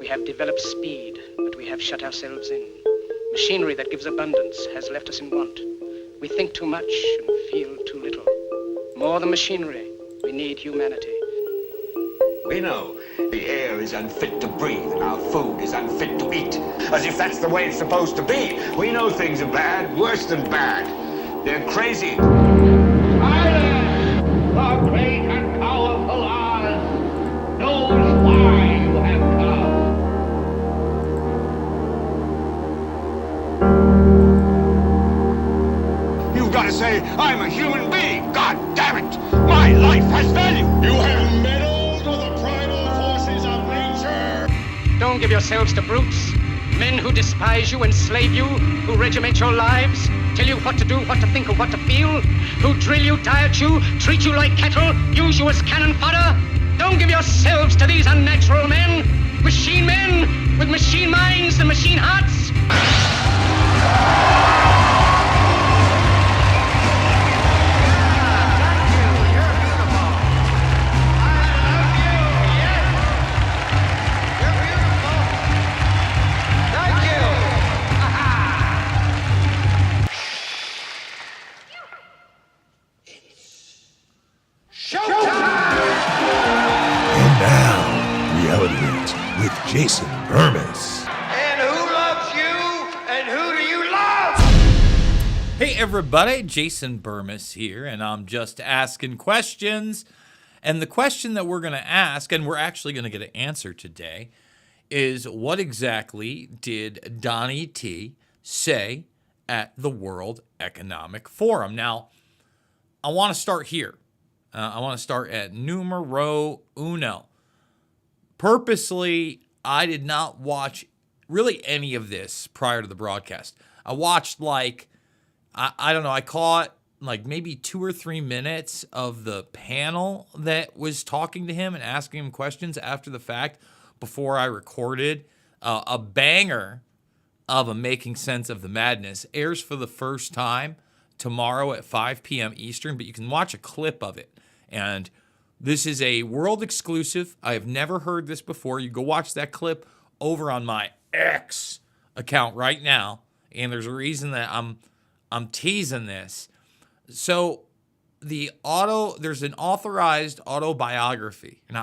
We have developed speed, but we have shut ourselves in. Machinery that gives abundance has left us in want. We think too much and feel too little. More than machinery, we need humanity. We know the air is unfit to breathe and our food is unfit to eat. As if that's the way it's supposed to be. We know things are bad, worse than bad. They're crazy. Silence! The great and powerful Oz knows why you have come. You've got to say, I'm a human being. God damn it. My life has value. You have meddled with the primal forces of nature. Don't give yourselves to brutes, men who despise you, enslave you, who regiment your lives, tell you what to do, what to think, or what to feel, who drill you, diet you, treat you like cattle, use you as cannon fodder. Don't give yourselves to these unnatural men with machine minds and machine hearts. With Jason Bermas. And who loves you? And who do you love? Hey everybody, Jason Bermas here, and I'm just asking questions. And the question that we're going to ask, and we're actually going to get an answer today, is what exactly did Donnie T say at the World Economic Forum? Now, I want to start here. I want to start at numero uno. Purposely, I did not watch really any of this prior to the broadcast. I watched I don't know, I caught like maybe 2 or 3 minutes of the panel that was talking to him and asking him questions after the fact before I recorded. A banger of a Making Sense of the Madness airs for the first time tomorrow at 5 p.m. Eastern, but you can watch a clip of it. And this is a world exclusive. I have never heard this before. You go watch that clip over on my X account right now, and there's a reason that I'm teasing this. So there's an authorized autobiography, an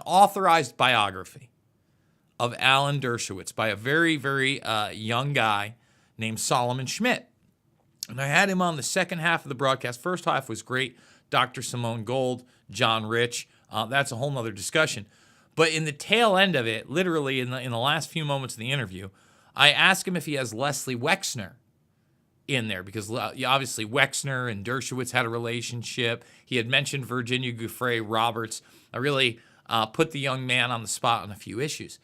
authorized biography of Alan Dershowitz by a very, very young guy named Solomon Schmidt. And I had him on the second half of the broadcast. First half was great. Dr. Simone Gold, John Rich, that's a whole nother discussion. But in the tail end of it, literally in the last few moments of the interview, I asked him if he has Leslie Wexner in there, because obviously Wexner and Dershowitz had a relationship. He had mentioned Virginia Giuffre Roberts. I really put the young man on the spot on a few issues.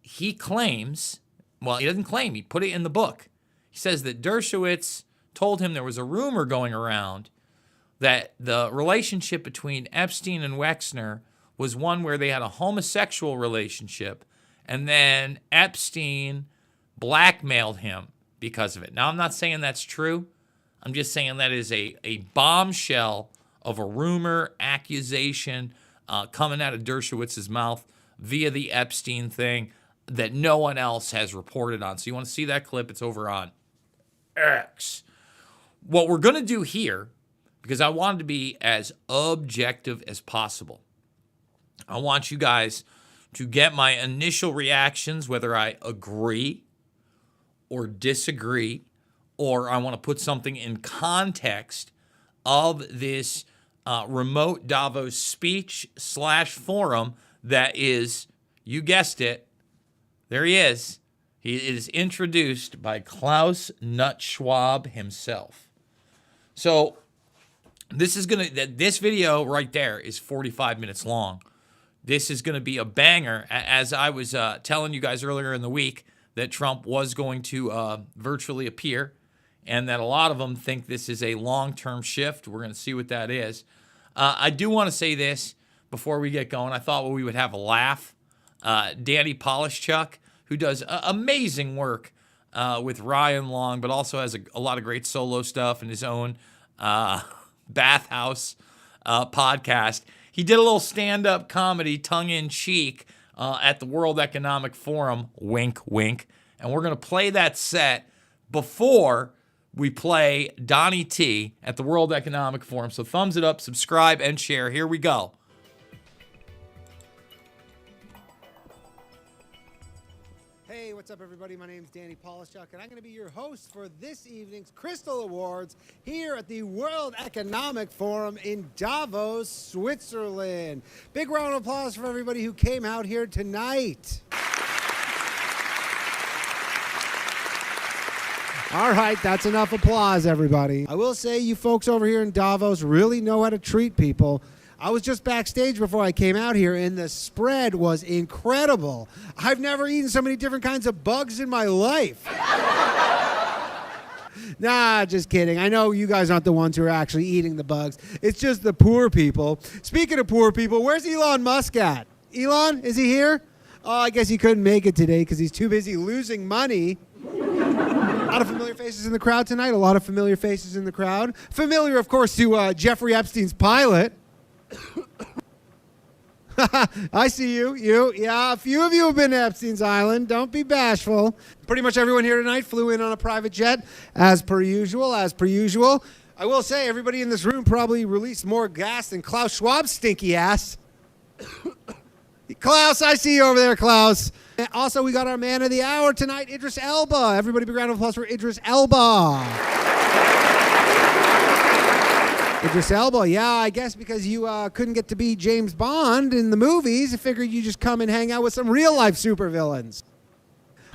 He claims, well, he doesn't claim, he put it in the book. He says that Dershowitz told him there was a rumor going around that the relationship between Epstein and Wexner was one where they had a homosexual relationship, and then Epstein blackmailed him because of it. Now, I'm not saying that's true. I'm just saying that is a bombshell of a rumor, accusation coming out of Dershowitz's mouth via the Epstein thing that no one else has reported on. So you want to see that clip? It's over on X. What we're going to do here, because I wanted to be as objective as possible, I want you guys to get my initial reactions, whether I agree or disagree, or I want to put something in context of this remote Davos speech/forum that is, you guessed it, there he is. He is introduced by Klaus Nut Schwab himself. So this video right there is 45 minutes long. This is going to be a banger. As I was telling you guys earlier in the week that Trump was going to virtually appear, and that a lot of them think this is a long-term shift. We're going to see what that is. I do want to say this before we get going. I thought we would have a laugh. Danny Polishchuk, who does amazing work with Ryan Long, but also has a lot of great solo stuff in his own bathhouse podcast. He did a little stand-up comedy, tongue-in-cheek, at the World Economic Forum, wink, wink. And we're going to play that set before we play Donnie T at the World Economic Forum. So thumbs it up, subscribe, and share. Here we go. Hey, what's up, everybody? My name is Danny Polishchuk, and I'm going to be your host for this evening's Crystal Awards here at the World Economic Forum in Davos, Switzerland. Big round of applause for everybody who came out here tonight. All right, that's enough applause, everybody. I will say you folks over here in Davos really know how to treat people. I was just backstage before I came out here, and the spread was incredible. I've never eaten so many different kinds of bugs in my life. Nah, just kidding. I know you guys aren't the ones who are actually eating the bugs. It's just the poor people. Speaking of poor people, where's Elon Musk at? Elon, is he here? Oh, I guess he couldn't make it today because he's too busy losing money. A lot of familiar faces in the crowd tonight. A lot of familiar faces in the crowd. Familiar, of course, to Jeffrey Epstein's pilot. I see you. Yeah, a few of you have been to Epstein's Island. Don't be bashful. Pretty much everyone here tonight flew in on a private jet, as per usual. I will say, everybody in this room probably released more gas than Klaus Schwab's stinky ass. Klaus, I see you over there, Klaus. Also, we got our man of the hour tonight, Idris Elba. Everybody, big round of applause for Idris Elba. Idris Elba, yeah, I guess because you couldn't get to be James Bond in the movies, I figured you just come and hang out with some real-life supervillains.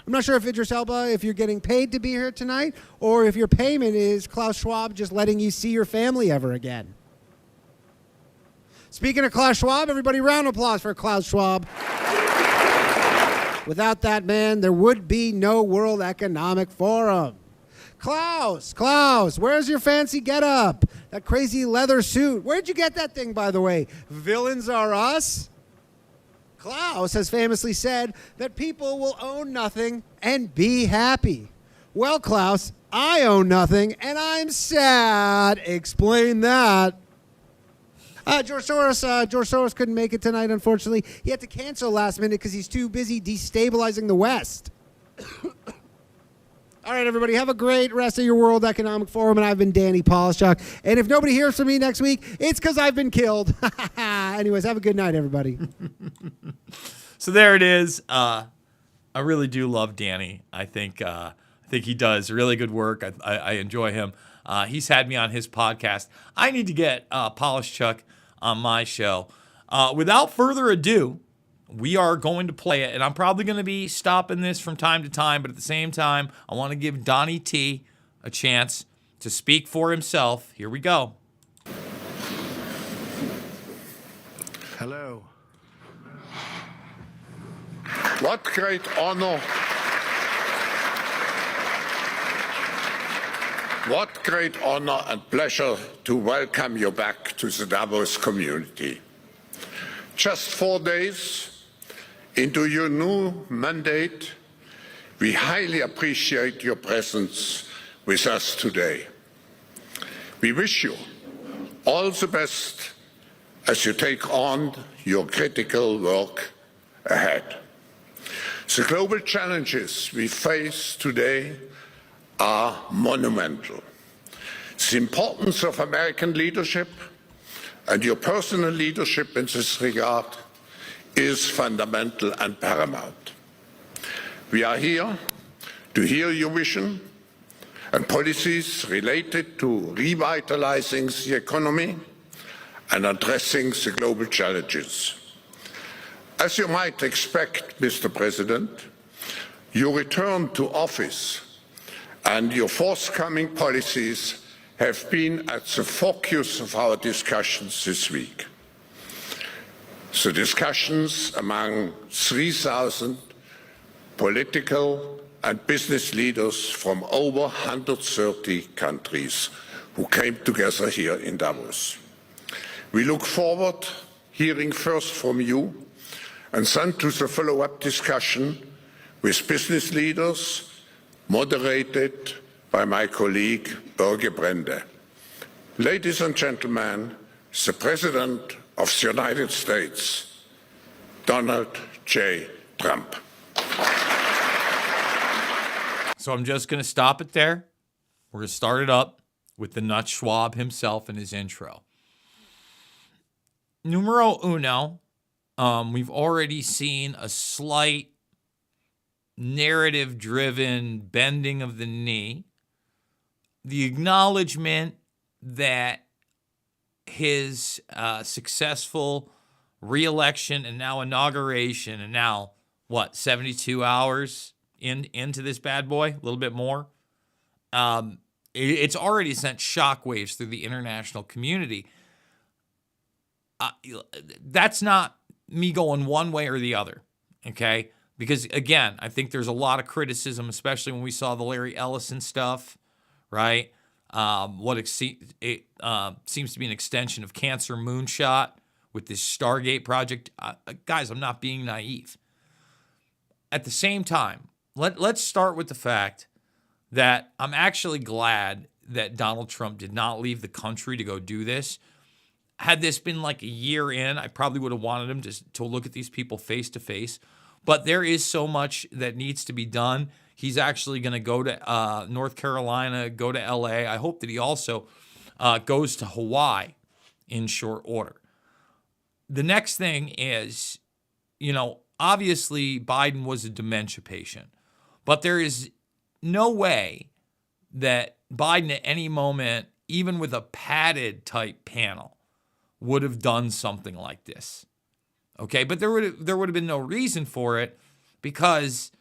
I'm not sure if Idris Elba, if you're getting paid to be here tonight, or if your payment is Klaus Schwab just letting you see your family ever again. Speaking of Klaus Schwab, everybody, round of applause for Klaus Schwab. Without that man, there would be no World Economic Forum. Klaus, where's your fancy getup? That crazy leather suit. Where'd you get that thing, by the way? Villains are us? Klaus has famously said that people will own nothing and be happy. Well, Klaus, I own nothing and I'm sad. Explain that. George Soros couldn't make it tonight, unfortunately. He had to cancel last minute because he's too busy destabilizing the West. All right, everybody, have a great rest of your World Economic Forum, and I've been Danny Polishchuk. And if nobody hears from me next week, it's because I've been killed. Anyways, have a good night, everybody. So there it is. I really do love Danny. I think he does really good work. I enjoy him. He's had me on his podcast. I need to get Polishchuk on my show. Without further ado, we are going to play it, and I'm probably going to be stopping this from time to time, but at the same time, I want to give Donnie T a chance to speak for himself. Here we go. Hello. What great honor. What great honor and pleasure to welcome you back to the Davos community. Just 4 days into your new mandate, we highly appreciate your presence with us today. We wish you all the best as you take on your critical work ahead. The global challenges we face today are monumental. The importance of American leadership and your personal leadership in this regard is fundamental and paramount. We are here to hear your vision and policies related to revitalizing the economy and addressing the global challenges. As you might expect, Mr. President, your return to office and your forthcoming policies have been at the focus of our discussions this week. The discussions among 3,000 political and business leaders from over 130 countries who came together here in Davos. We look forward to hearing first from you and then to the follow-up discussion with business leaders moderated by my colleague Børge Brende. Ladies and gentlemen, the President of the United States, Donald J. Trump. So I'm just going to stop it there. We're going to start it up with the nut Schwab himself in his intro. Numero uno, we've already seen a slight narrative-driven bending of the knee. The acknowledgement that his successful re-election and now inauguration and now, 72 hours into this bad boy, a little bit more. It's already sent shockwaves through the international community. That's not me going one way or the other, okay? Because, again, I think there's a lot of criticism, especially when we saw the Larry Ellison stuff, right? It seems to be an extension of Cancer Moonshot with this Stargate project. Guys, I'm not being naive. At the same time, let's start with the fact that I'm actually glad that Donald Trump did not leave the country to go do this. Had this been like a year in, I probably would have wanted him to look at these people face to face. But there is so much that needs to be done. He's actually going to go to North Carolina, go to LA. I hope that he also goes to Hawaii in short order. The next thing is, obviously Biden was a dementia patient, but there is no way that Biden at any moment, even with a padded type panel, would have done something like this. Okay, but there would have been no reason for it because,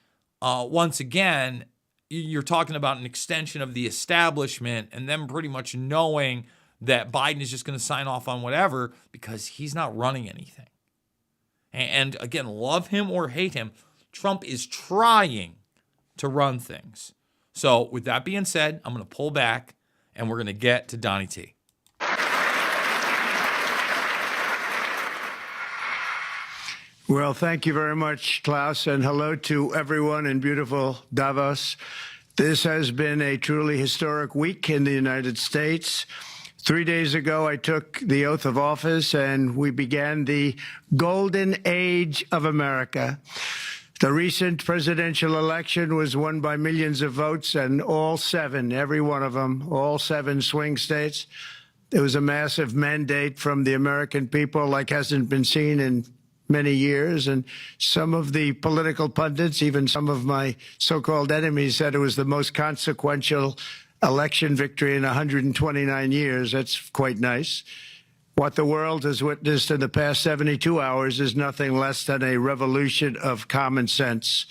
once again, you're talking about an extension of the establishment and them pretty much knowing that Biden is just going to sign off on whatever because he's not running anything. And again, love him or hate him, Trump is trying to run things. So with that being said, I'm going to pull back and we're going to get to Donnie T. Well, thank you very much, Klaus, and hello to everyone in beautiful Davos. This has been a truly historic week in the United States. 3 days ago, I took the oath of office, and we began the golden age of America. The recent presidential election was won by millions of votes, and all seven, every one of them, all seven swing states. There was a massive mandate from the American people like hasn't been seen in many years, and some of the political pundits, even some of my so-called enemies, said it was the most consequential election victory in 129 years. That's quite nice. What the world has witnessed in the past 72 hours is nothing less than a revolution of common sense.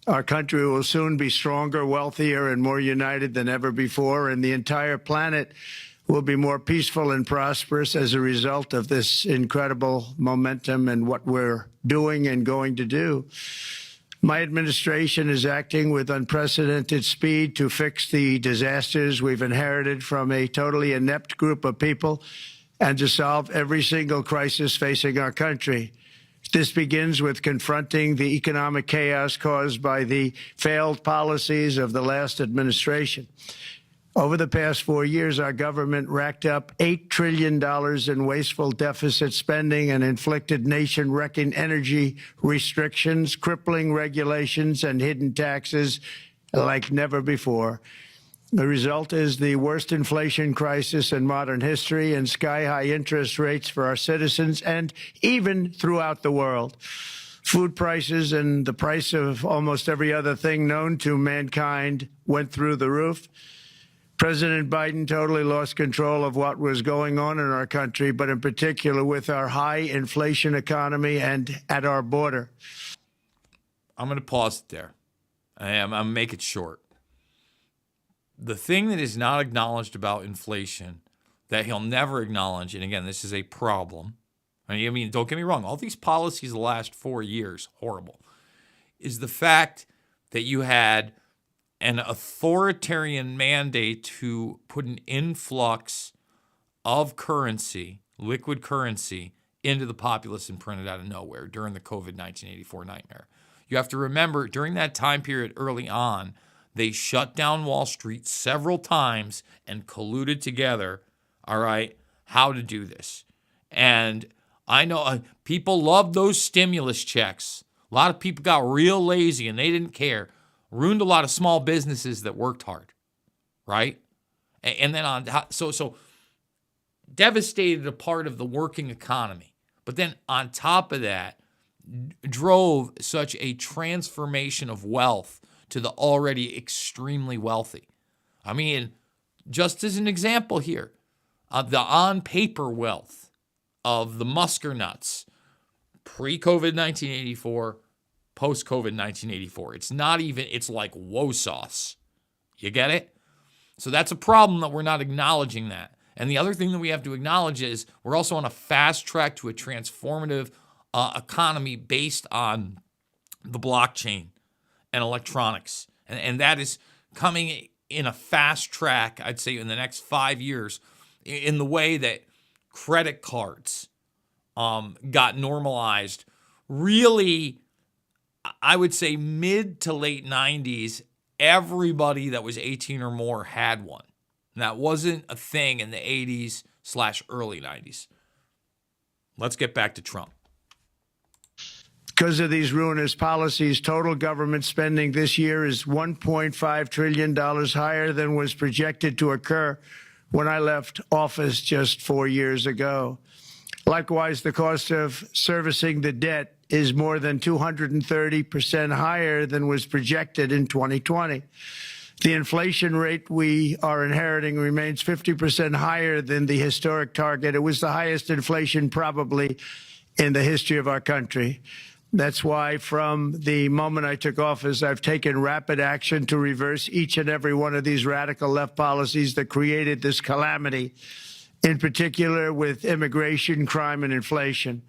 Our country will soon be stronger, wealthier, and more united than ever before, and the entire planet will be more peaceful and prosperous as a result of this incredible momentum and what we're doing and going to do. My administration is acting with unprecedented speed to fix the disasters we've inherited from a totally inept group of people and to solve every single crisis facing our country. This begins with confronting the economic chaos caused by the failed policies of the last administration. Over the past 4 years, our government racked up $8 trillion in wasteful deficit spending and inflicted nation-wrecking energy restrictions, crippling regulations, and hidden taxes like never before. The result is the worst inflation crisis in modern history and sky-high interest rates for our citizens and even throughout the world. Food prices and the price of almost every other thing known to mankind went through the roof. President Biden totally lost control of what was going on in our country, but in particular with our high inflation economy and at our border. I'm going to pause it there. I'm going to make it short. The thing that is not acknowledged about inflation that he'll never acknowledge, and again, this is a problem. I mean, don't get me wrong. All these policies the last 4 years, horrible, is the fact that you had an authoritarian mandate to put an influx of currency, liquid currency, into the populace and print it out of nowhere during the COVID 1984 nightmare. You have to remember, during that time period early on, they shut down Wall Street several times and colluded together, all right, how to do this. And I know people love those stimulus checks. A lot of people got real lazy and they didn't care. Ruined a lot of small businesses that worked hard, right? And then so devastated a part of the working economy. But then on top of that, drove such a transformation of wealth to the already extremely wealthy. I mean, just as an example here, the on-paper wealth of the Muskernuts, pre-COVID 1984, post-COVID 1984. It's not even, it's like whoa sauce. You get it? So that's a problem that we're not acknowledging that. And the other thing that we have to acknowledge is we're also on a fast track to a transformative economy based on the blockchain and electronics. And that is coming in a fast track, I'd say, in the next 5 years, in the way that credit cards got normalized. Really, I would say mid to late 90s, everybody that was 18 or more had one. And that wasn't a thing in the 80s/early 90s. Let's get back to Trump. Because of these ruinous policies, total government spending this year is $1.5 trillion higher than was projected to occur when I left office just 4 years ago. Likewise, the cost of servicing the debt is more than 230% higher than was projected in 2020. The inflation rate we are inheriting remains 50% higher than the historic target. It was the highest inflation probably in the history of our country. That's why from the moment I took office, I've taken rapid action to reverse each and every one of these radical left policies that created this calamity, in particular with immigration, crime, and inflation.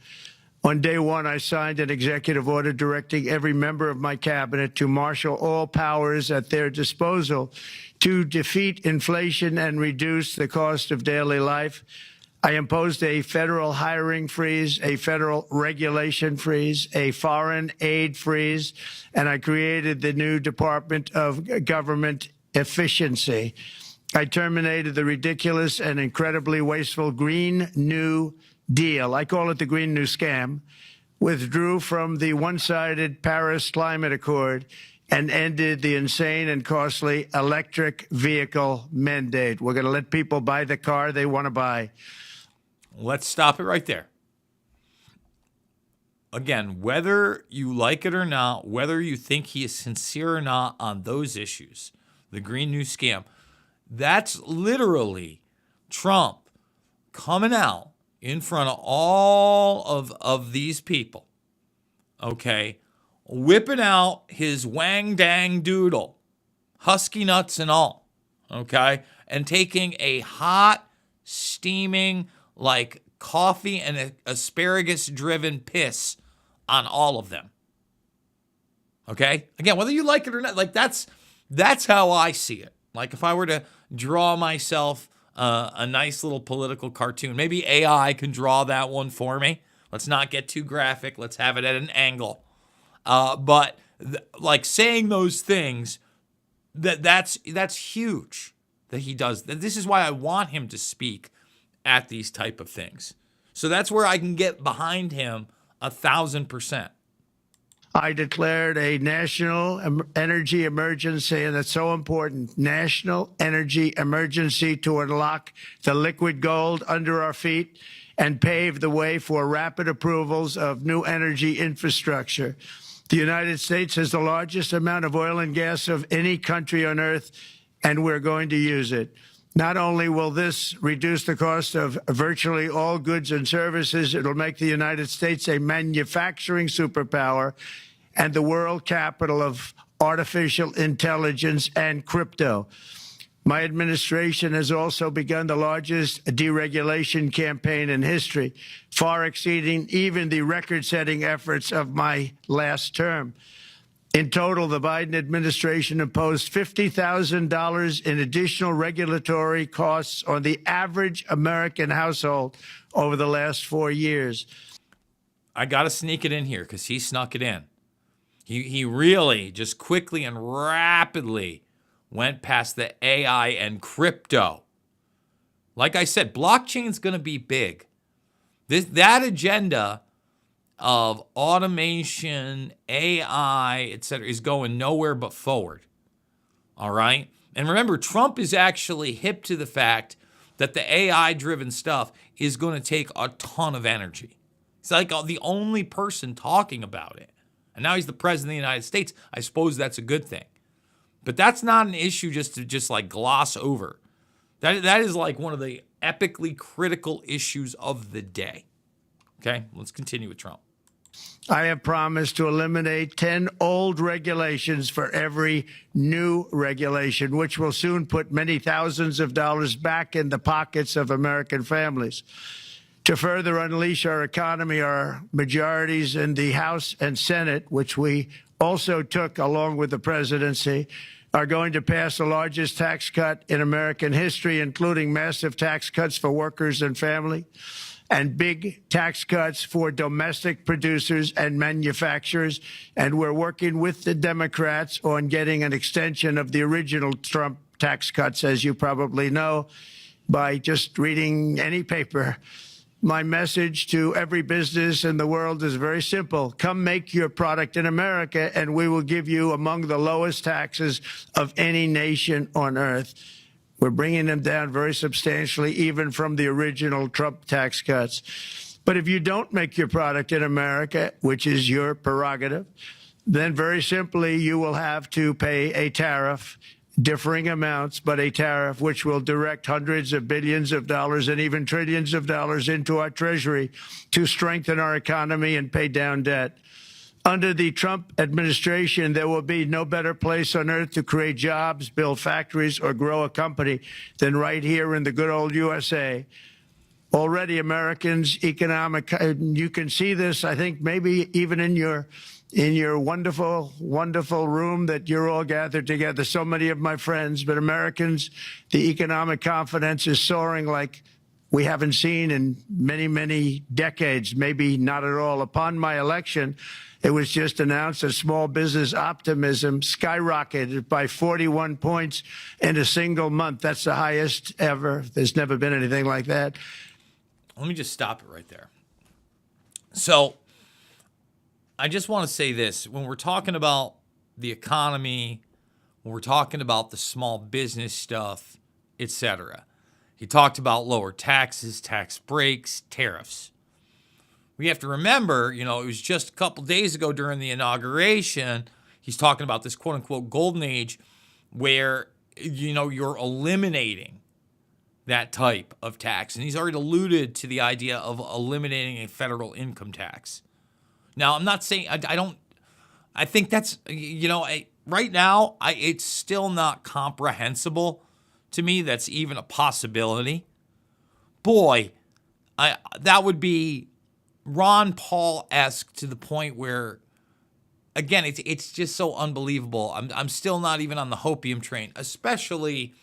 On day one, I signed an executive order directing every member of my cabinet to marshal all powers at their disposal to defeat inflation and reduce the cost of daily life. I imposed a federal hiring freeze, a federal regulation freeze, a foreign aid freeze, and I created the new Department of Government Efficiency. I terminated the ridiculous and incredibly wasteful Green New Deal. I call it the Green New Scam. Withdrew from the one-sided Paris Climate Accord and ended the insane and costly electric vehicle mandate. We're going to let people buy the car they want to buy. Let's stop it right there. Again, whether you like it or not, whether you think he is sincere or not on those issues, the Green New Scam, that's literally Trump coming out in front of all of these people, okay, whipping out his wang dang doodle, husky nuts and all, okay, and taking a hot, steaming, like coffee and asparagus-driven piss on all of them. Okay? Again, whether you like it or not, like that's how I see it. Like if I were to draw myself a nice little political cartoon, maybe AI can draw that one for me. Let's not get too graphic. Let's have it at an angle. But like saying those things, that's huge that he does. This is why I want him to speak at these type of things. So that's where I can get behind him 1,000%. I declared a national energy emergency, and that's so important, national energy emergency to unlock the liquid gold under our feet and pave the way for rapid approvals of new energy infrastructure. The United States has the largest amount of oil and gas of any country on earth, and we're going to use it. Not only will this reduce the cost of virtually all goods and services, it'll make the United States a manufacturing superpower and the world capital of artificial intelligence and crypto. My administration has also begun the largest deregulation campaign in history, far exceeding even the record-setting efforts of my last term. In total, the Biden administration imposed $50,000 in additional regulatory costs on the average American household over the last 4 years. I got to sneak it in here because he snuck it in. He really just quickly and rapidly went past the AI and crypto. Like I said, blockchain's going to be big. That agenda of automation, AI, et cetera, is going nowhere but forward. All right? And remember, Trump is actually hip to the fact that the AI-driven stuff is going to take a ton of energy. He's like the only person talking about it. And now he's the president of the United States. I suppose that's a good thing. But that's not an issue just to like gloss over. That is like one of the epically critical issues of the day. Okay, let's continue with Trump. I have promised to eliminate 10 old regulations for every new regulation, which will soon put many thousands of dollars back in the pockets of American families. To further unleash our economy, our majorities in the House and Senate, which we also took along with the presidency, are going to pass the largest tax cut in American history, including massive tax cuts for workers and family, and big tax cuts for domestic producers and manufacturers. And we're working with the Democrats on getting an extension of the original Trump tax cuts, as you probably know, by just reading any paper. My message to every business in the world is very simple. Come make your product in America, and we will give you among the lowest taxes of any nation on earth. We're bringing them down very substantially, even from the original Trump tax cuts. But if you don't make your product in America, which is your prerogative, then very simply you will have to pay a tariff, differing amounts, but a tariff which will direct hundreds of billions of dollars and even trillions of dollars into our treasury to strengthen our economy and pay down debt. Under the Trump administration, there will be no better place on earth to create jobs, build factories, or grow a company than right here in the good old USA. Already Americans' economic, you can see this, I think, maybe even in your wonderful, wonderful room that you're all gathered together, so many of my friends, but Americans, the economic confidence is soaring like we haven't seen in many, many decades, maybe not at all. Upon my election, it was just announced that small business optimism skyrocketed by 41 points in a single month. That's the highest ever. There's never been anything like that. Let me just stop it right there. So I just want to say this. When we're talking about the economy, when we're talking about the small business stuff, etc., he talked about lower taxes, tax breaks, tariffs. We have to remember, it was just a couple days ago during the inauguration, he's talking about this quote-unquote golden age where, you're eliminating that type of tax. And he's already alluded to the idea of eliminating a federal income tax. Now, I'm not saying, I think that's, right now, it's still not comprehensible to me that's even a possibility. Boy, that would be Ron Paul-esque to the point where, again, it's just so unbelievable. I'm still not even on the hopium train, especially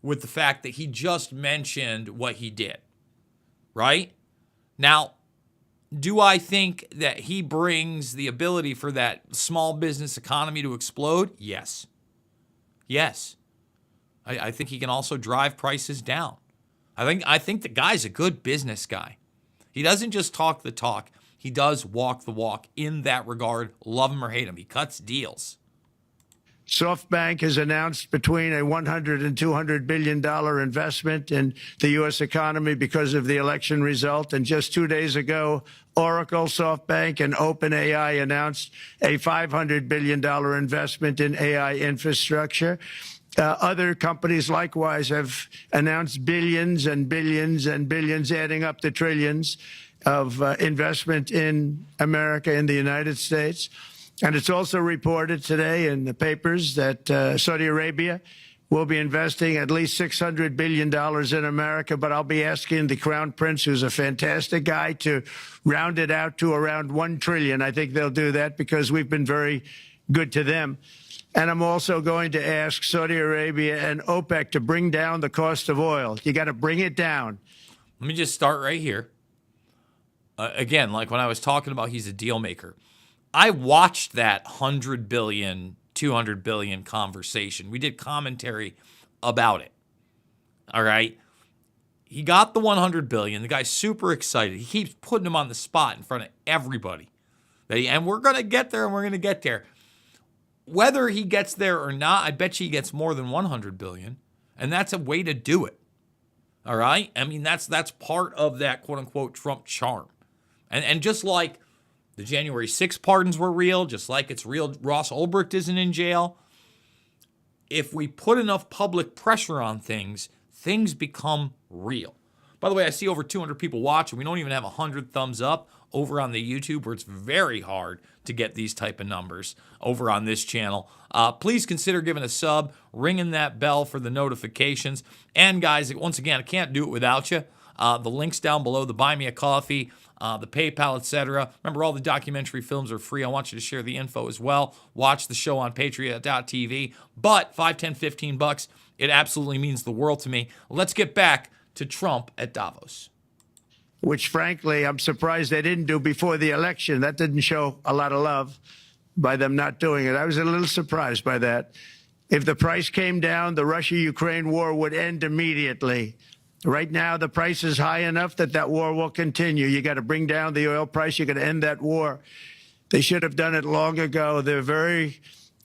with the fact that he just mentioned what he did, right? Now, do I think that he brings the ability for that small business economy to explode? Yes. Yes. I think he can also drive prices down. I think the guy's a good business guy. He doesn't just talk the talk. He does walk the walk in that regard. Love him or hate him. He cuts deals. SoftBank has announced between a $100 and $200 billion investment in the U.S. economy because of the election result. And just 2 days ago, Oracle, SoftBank, and OpenAI announced a $500 billion investment in AI infrastructure. Other companies likewise have announced billions and billions and billions, adding up to trillions of investment in America, in the United States. And it's also reported today in the papers that Saudi Arabia will be investing at least $600 billion in America. But I'll be asking the Crown Prince, who's a fantastic guy, to round it out to around $1 trillion. I think they'll do that because we've been very good to them. And I'm also going to ask Saudi Arabia and OPEC to bring down the cost of oil. You got to bring it down. Let me just start right here. Again, like when I was talking about he's a deal maker, I watched that 100 billion, 200 billion conversation. We did commentary about it. All right. he got the 100 billion. The guy's super excited. He keeps putting him on the spot in front of everybody. And we're going to get there, and we're going to get there. Whether he gets there or not, I bet you he gets more than 100 billion. And that's a way to do it. All right? I mean, that's part of that quote-unquote Trump charm. And just like the January 6th pardons were real, just like it's real Ross Ulbricht isn't in jail, if we put enough public pressure on things, things become real. By the way, I see over 200 people watching. We don't even have 100 thumbs up over on the YouTube, where it's very hard to get these type of numbers over on this channel. Please consider giving a sub, ringing that bell for the notifications. And guys, once again, I can't do it without you. The links down below, the Buy Me a Coffee, the PayPal, etc. Remember, all the documentary films are free. I want you to share the info as well. Watch the show on Patriot.tv. But $5, $10, $15, it absolutely means the world to me. Let's get back to Trump at Davos. Which, frankly, I'm surprised they didn't do before the election. That didn't show a lot of love by them not doing it. I was a little surprised by that. If the price came down, the Russia-Ukraine war would end immediately. Right now, the price is high enough that that war will continue. You got to bring down the oil price. You got to end that war. They should have done it long ago. They're very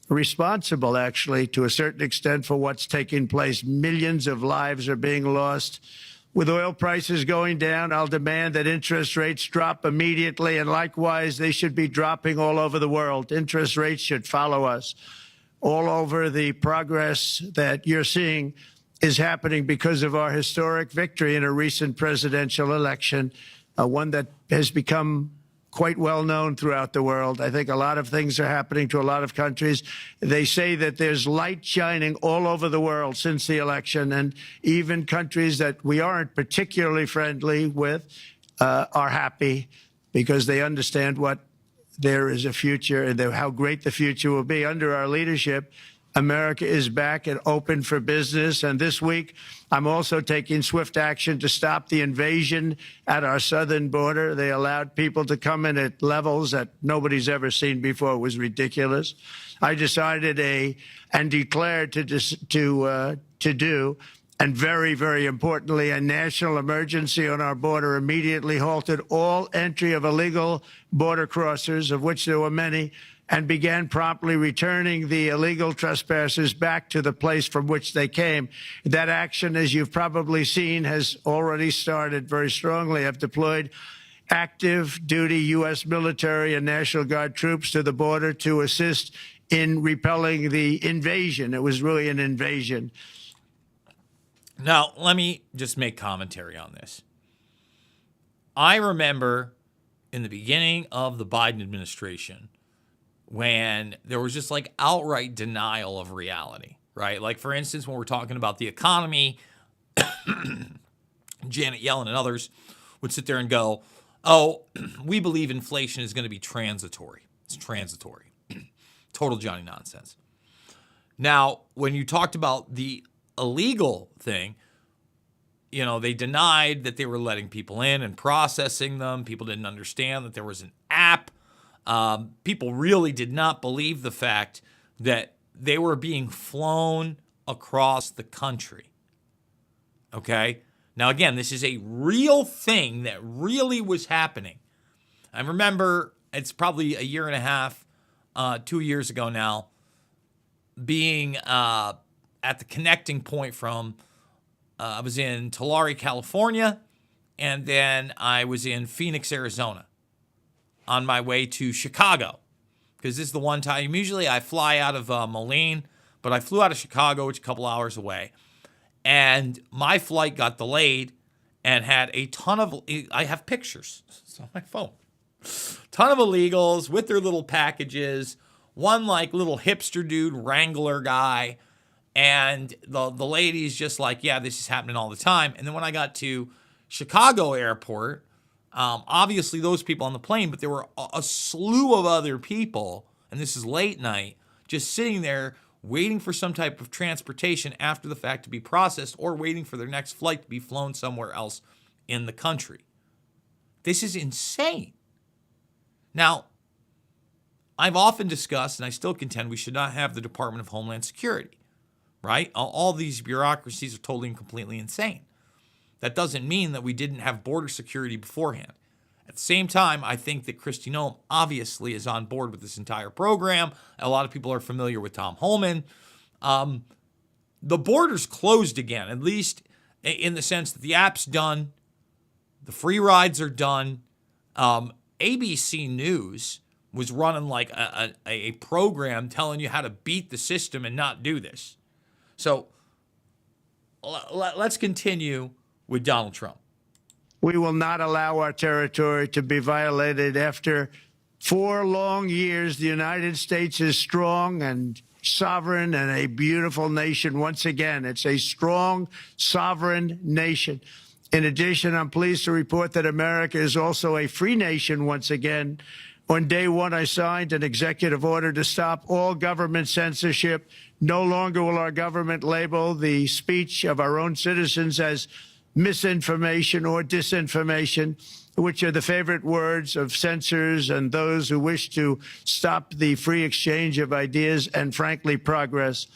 responsible, actually, to a certain extent, for what's taking place. Millions of lives are being lost. With oil prices going down, I'll demand that interest rates drop immediately, and likewise, they should be dropping all over the world. Interest rates should follow us. All over, the progress that you're seeing is happening because of our historic victory in a recent presidential election, one that has become quite well known throughout the world. I think a lot of things are happening to a lot of countries. They say that there's light shining all over the world since the election, and even countries that we aren't particularly friendly with are happy because they understand what there is a future and how great the future will be. Under our leadership, America is back and open for business. And this week, I'm also taking swift action to stop the invasion at our southern border. They allowed people to come in at levels that nobody's ever seen before. It was ridiculous. I decided and declared to do, and very, very importantly, a national emergency on our border, immediately halted all entry of illegal border crossers, of which there were many, and began promptly returning the illegal trespassers back to the place from which they came. That action, as you've probably seen, has already started very strongly. I've deployed active duty U.S. military and National Guard troops to the border to assist in repelling the invasion. It was really an invasion. Now, let me just make commentary on this. I remember in the beginning of the Biden administration, when there was just like outright denial of reality, right? Like, for instance, when we're talking about the economy, Janet Yellen and others would sit there and go, oh, we believe inflation is going to be transitory. It's transitory. Total Johnny nonsense. Now, when you talked about the illegal thing, you know, they denied that they were letting people in and processing them. People didn't understand that there was an app. People really did not believe the fact that they were being flown across the country. Okay? Now, again, this is a real thing that really was happening. I remember, it's probably a year and a half, 2 years ago now, being at the connecting point from, I was in Tulare, California, and then I was in Phoenix, Arizona, on my way to Chicago, because this is the one time. Usually I fly out of Moline, but I flew out of Chicago, which is a couple hours away, and my flight got delayed and had a ton of, I have pictures, it's on my phone, ton of illegals with their little packages, one like little hipster dude, Wrangler guy, and the lady's just like, yeah, this is happening all the time. And then when I got to Chicago airport, obviously those people on the plane, but there were a slew of other people, and this is late night, just sitting there waiting for some type of transportation after the fact to be processed, or waiting for their next flight to be flown somewhere else in the country. This is insane. Now, I've often discussed, and I still contend, we should not have the Department of Homeland Security, right? All these bureaucracies are totally and completely insane. That doesn't mean that we didn't have border security beforehand. At the same time, I think that Kristi Noem obviously is on board with this entire program. A lot of people are familiar with Tom Holman. The border's closed again, at least in the sense that the app's done, the free rides are done. ABC News was running like a program telling you how to beat the system and not do this. So let's continue with Donald Trump. We will not allow our territory to be violated. After 4 long years, the United States is strong and sovereign and a beautiful nation. Once again, it's a strong, sovereign nation. In addition, I'm pleased to report that America is also a free nation once again. On day one, I signed an executive order to stop all government censorship. No longer will our government label the speech of our own citizens as misinformation or disinformation, which are the favorite words of censors and those who wish to stop the free exchange of ideas and, frankly, progress.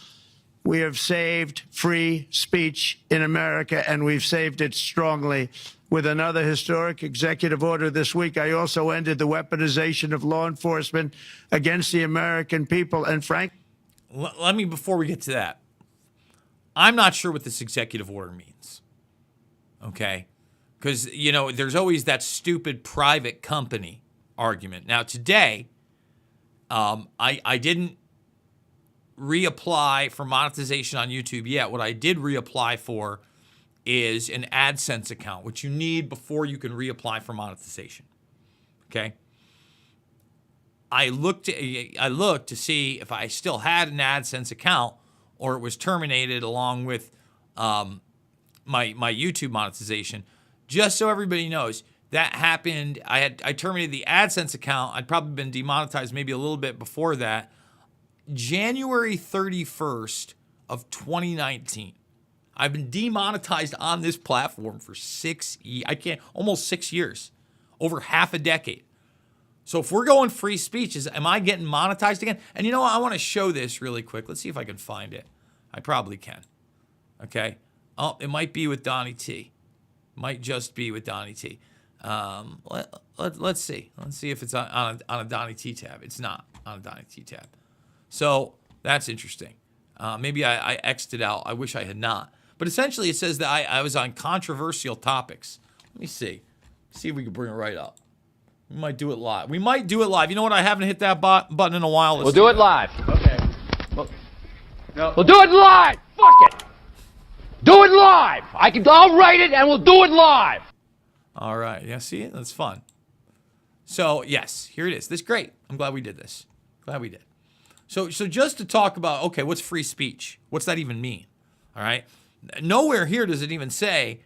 We have saved free speech in America, and we've saved it strongly. With another historic executive order this week, I also ended the weaponization of law enforcement against the American people. And let me, before we get to that, I'm not sure what this executive order means. Okay? Because, there's always that stupid private company argument. Now, today, I didn't reapply for monetization on YouTube yet. What I did reapply for is an AdSense account, which you need before you can reapply for monetization. Okay? I looked to see if I still had an AdSense account or it was terminated along with my YouTube monetization. Just so everybody knows, that happened. I terminated the AdSense account. I'd probably been demonetized maybe a little bit before that. January 31st of 2019. I've been demonetized on this platform for almost 6 years, over half a decade. So if we're going free speech, am I getting monetized again? And you know what? I want to show this really quick. Let's see if I can find it. I probably can. Okay. Oh, it might be with Donnie T. Might just be with Donnie T. Let's see. Let's see if it's on a Donnie T tab. It's not on a Donnie T tab. So that's interesting. Maybe I X'd it out. I wish I had not. But essentially it says that I was on controversial topics. Let me see. See if we can bring it right up. We might do it live. You know what? I haven't hit that button in a while. We'll do it live. Okay. We'll do it live. Fuck it. Do it live. I'll write it and we'll do it live. All right. Yeah, see it? That's fun. So, yes, here it is. This is great. I'm glad we did this. Glad we did. So just to talk about, okay, what's free speech? What's that even mean? All right. Nowhere here does it even say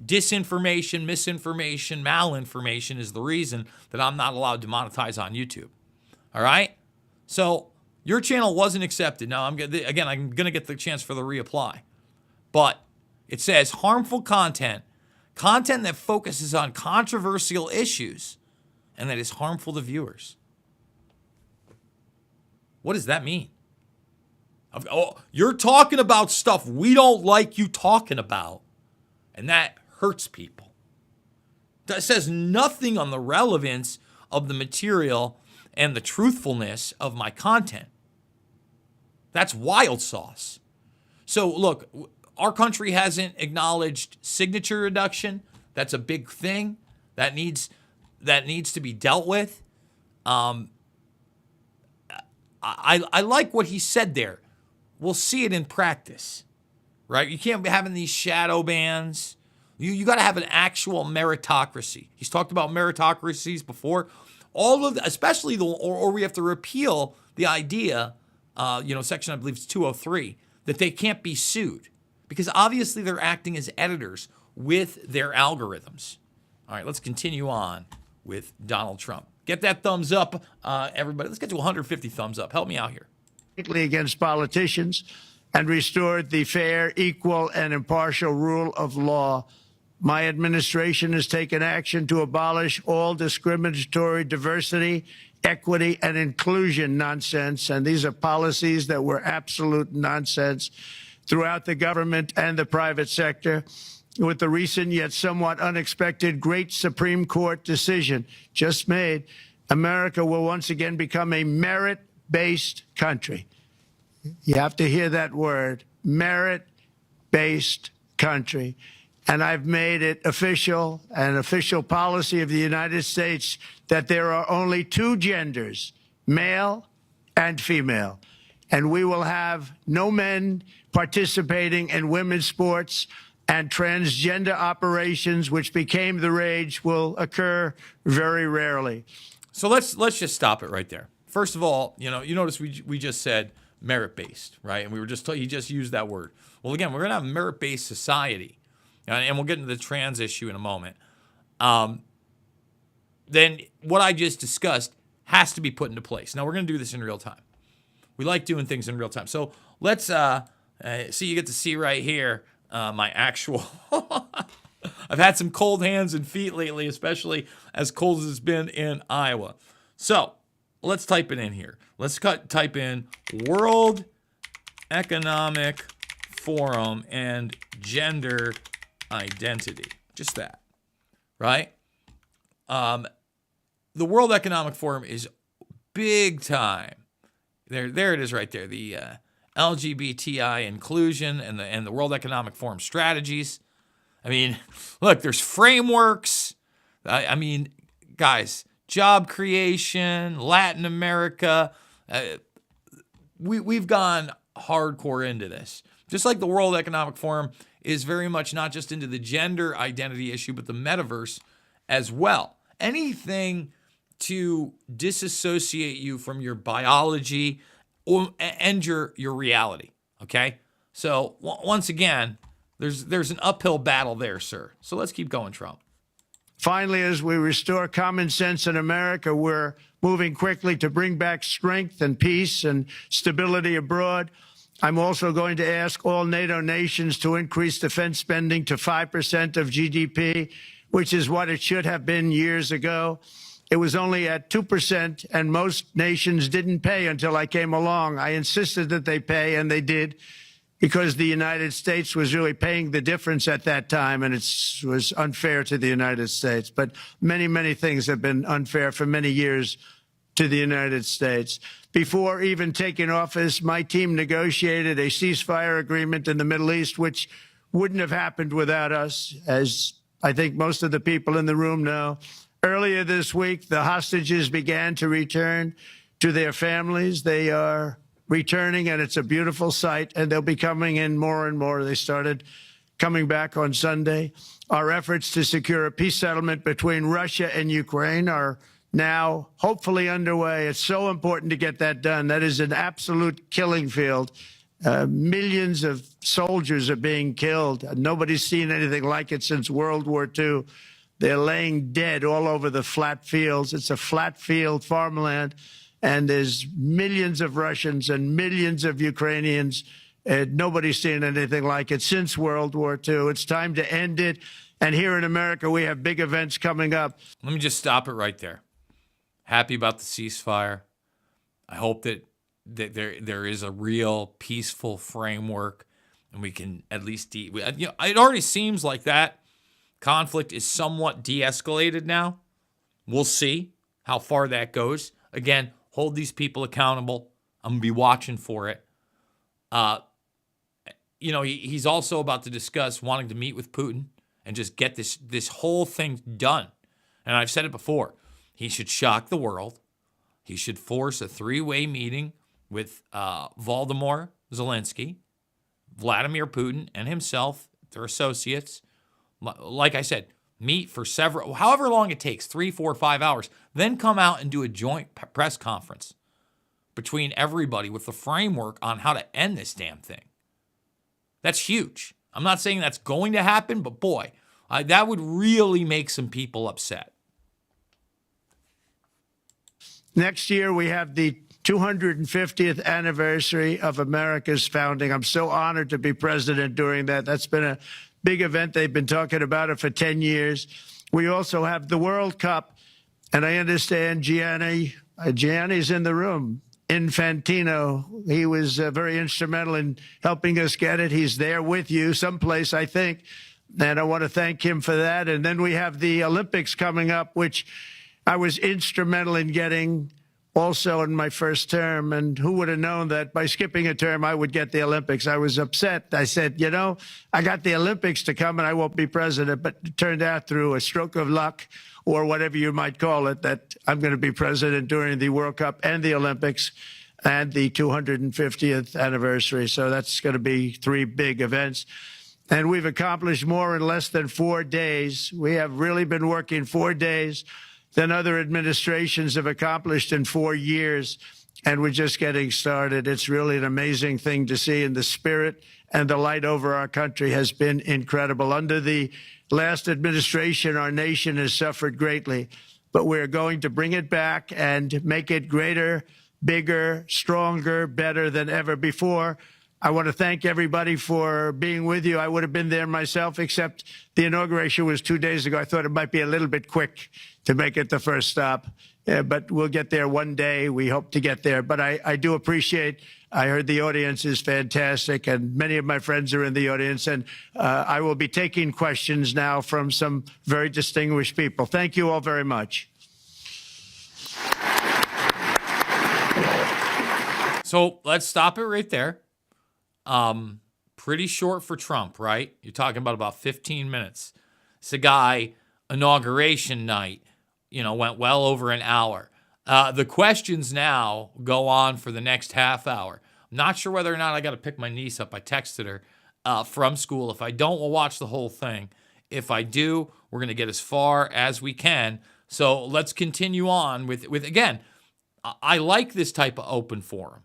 disinformation, misinformation, malinformation is the reason that I'm not allowed to monetize on YouTube. All right. So your channel wasn't accepted. Now, I'm going to get the chance for the reapply. But it says harmful content that focuses on controversial issues and that is harmful to viewers. What does that mean? Oh, you're talking about stuff we don't like you talking about, and that hurts people. That says nothing on the relevance of the material and the truthfulness of my content. That's wild sauce. So look, our country hasn't acknowledged signature reduction. That's a big thing that needs to be dealt with. I like what he said there. We'll see it in practice, right? You can't be having these shadow bans. You got to have an actual meritocracy. He's talked about meritocracies before. All of, especially or we have to repeal the idea, section I believe it's 203, that they can't be sued because obviously they're acting as editors with their algorithms. All right, let's continue on with Donald Trump. Get that thumbs up, everybody. Let's get to 150 thumbs up. Help me out here. Against politicians and restored the fair, equal, and impartial rule of law. My administration has taken action to abolish all discriminatory diversity, equity, and inclusion nonsense. And these are policies that were absolute nonsense throughout the government and the private sector. with the recent yet somewhat unexpected great Supreme Court decision just made, America will once again become a merit-based country. You have to hear that word, merit-based country. And I've made it official, an official policy of the United States, that there are only two genders, male and female. And we will have no men participating in women's sports, and transgender operations, which became the rage, will occur very rarely. So let's just stop it right there. First of all, you notice we just said merit-based, right? And we were just he just used that word. Well, again, we're going to have a merit-based society, and we'll get into the trans issue in a moment. Then what I just discussed has to be put into place. Now, we're going to do this in real time. We like doing things in real time. So let's see. You get to see right here my actual. I've had some cold hands and feet lately, especially as cold as it's been in Iowa. So let's type it in here. Let's type in World Economic Forum and gender identity. Just that, right? The World Economic Forum is big time. There it is right there. The LGBTI inclusion and the World Economic Forum strategies. I mean, look, there's frameworks. I mean, guys, job creation, Latin America. We've gone hardcore into this. Just like the World Economic Forum is very much not just into the gender identity issue, but the metaverse as well. Anything to disassociate you from your biology and your reality, okay? So once again, there's an uphill battle there, sir. So let's keep going, Trump. Finally, as we restore common sense in America, we're moving quickly to bring back strength and peace and stability abroad. I'm also going to ask all NATO nations to increase defense spending to 5% of GDP, which is what it should have been years ago. It was only at 2%, and most nations didn't pay until I came along. I insisted that they pay, and they did, because the United States was really paying the difference at that time, and it was unfair to the United States. But many, many things have been unfair for many years to the United States. Before even taking office, my team negotiated a ceasefire agreement in the Middle East, which wouldn't have happened without us, as I think most of the people in the room know. Earlier this week, the hostages began to return to their families. They are returning, and it's a beautiful sight, and they'll be coming in more and more. They started coming back on Sunday. Our efforts to secure a peace settlement between Russia and Ukraine are now hopefully underway. It's so important to get that done. That is an absolute killing field. Millions of soldiers are being killed. Nobody's seen anything like it since World War II. They're laying dead all over the flat fields. It's a flat field farmland, and there's millions of Russians and millions of Ukrainians. Nobody's seen anything like it since World War II. It's time to end it. And here in America, we have big events coming up. Let me just stop it right there. Happy about the ceasefire. I hope that there is a real peaceful framework, and we can at least it already seems like that conflict is somewhat de-escalated now. We'll see how far that goes. Again, hold these people accountable. I'm going to be watching for it. He's also about to discuss wanting to meet with Putin and just get this whole thing done. And I've said it before. He should shock the world. He should force a 3-way meeting with Volodymyr Zelensky, Vladimir Putin, and himself, their associates. Like I said, meet for however long it takes, 3, 4, 5 hours, then come out and do a joint press conference between everybody with the framework on how to end this damn thing. That's huge. I'm not saying that's going to happen, but boy, that would really make some people upset. Next year, we have the 250th anniversary of America's founding. I'm so honored to be president during that. That's been a big event. They've been talking about it for 10 years. We also have the World Cup, and I understand Gianni's in the room. Infantino, he was very instrumental in helping us get it. He's there with you someplace, I think. and I want to thank him for that. And then we have the Olympics coming up, which I was instrumental in getting also in my first term. And who would have known that by skipping a term, I would get the Olympics? I was upset. I said, you know, I got the Olympics to come and I won't be president. But it turned out through a stroke of luck, or whatever you might call it, that I'm going to be president during the World Cup and the Olympics and the 250th anniversary. So that's going to be 3 big events. And we've accomplished more in less than 4 days. We have really been working 4 days than other administrations have accomplished in 4 years. And we're just getting started. It's really an amazing thing to see. And the spirit and the light over our country has been incredible. Under the last administration, our nation has suffered greatly, but we're going to bring it back and make it greater, bigger, stronger, better than ever before. I want to thank everybody for being with you. I would have been there myself, except the inauguration was 2 days ago. I thought it might be a little bit quick to make it the first stop, but we'll get there one day. We hope to get there. But I do appreciate, I heard the audience is fantastic, and many of my friends are in the audience, and I will be taking questions now from some very distinguished people. Thank you all very much. So let's stop it right there. Pretty short for Trump, right? You're talking about 15 minutes. It's a guy, inauguration night, went well over an hour. The questions now go on for the next half hour. I'm not sure whether or not I got to pick my niece up. I texted her from school. If I don't, we'll watch the whole thing. If I do, we're going to get as far as we can. So let's continue on with again, I like this type of open forum.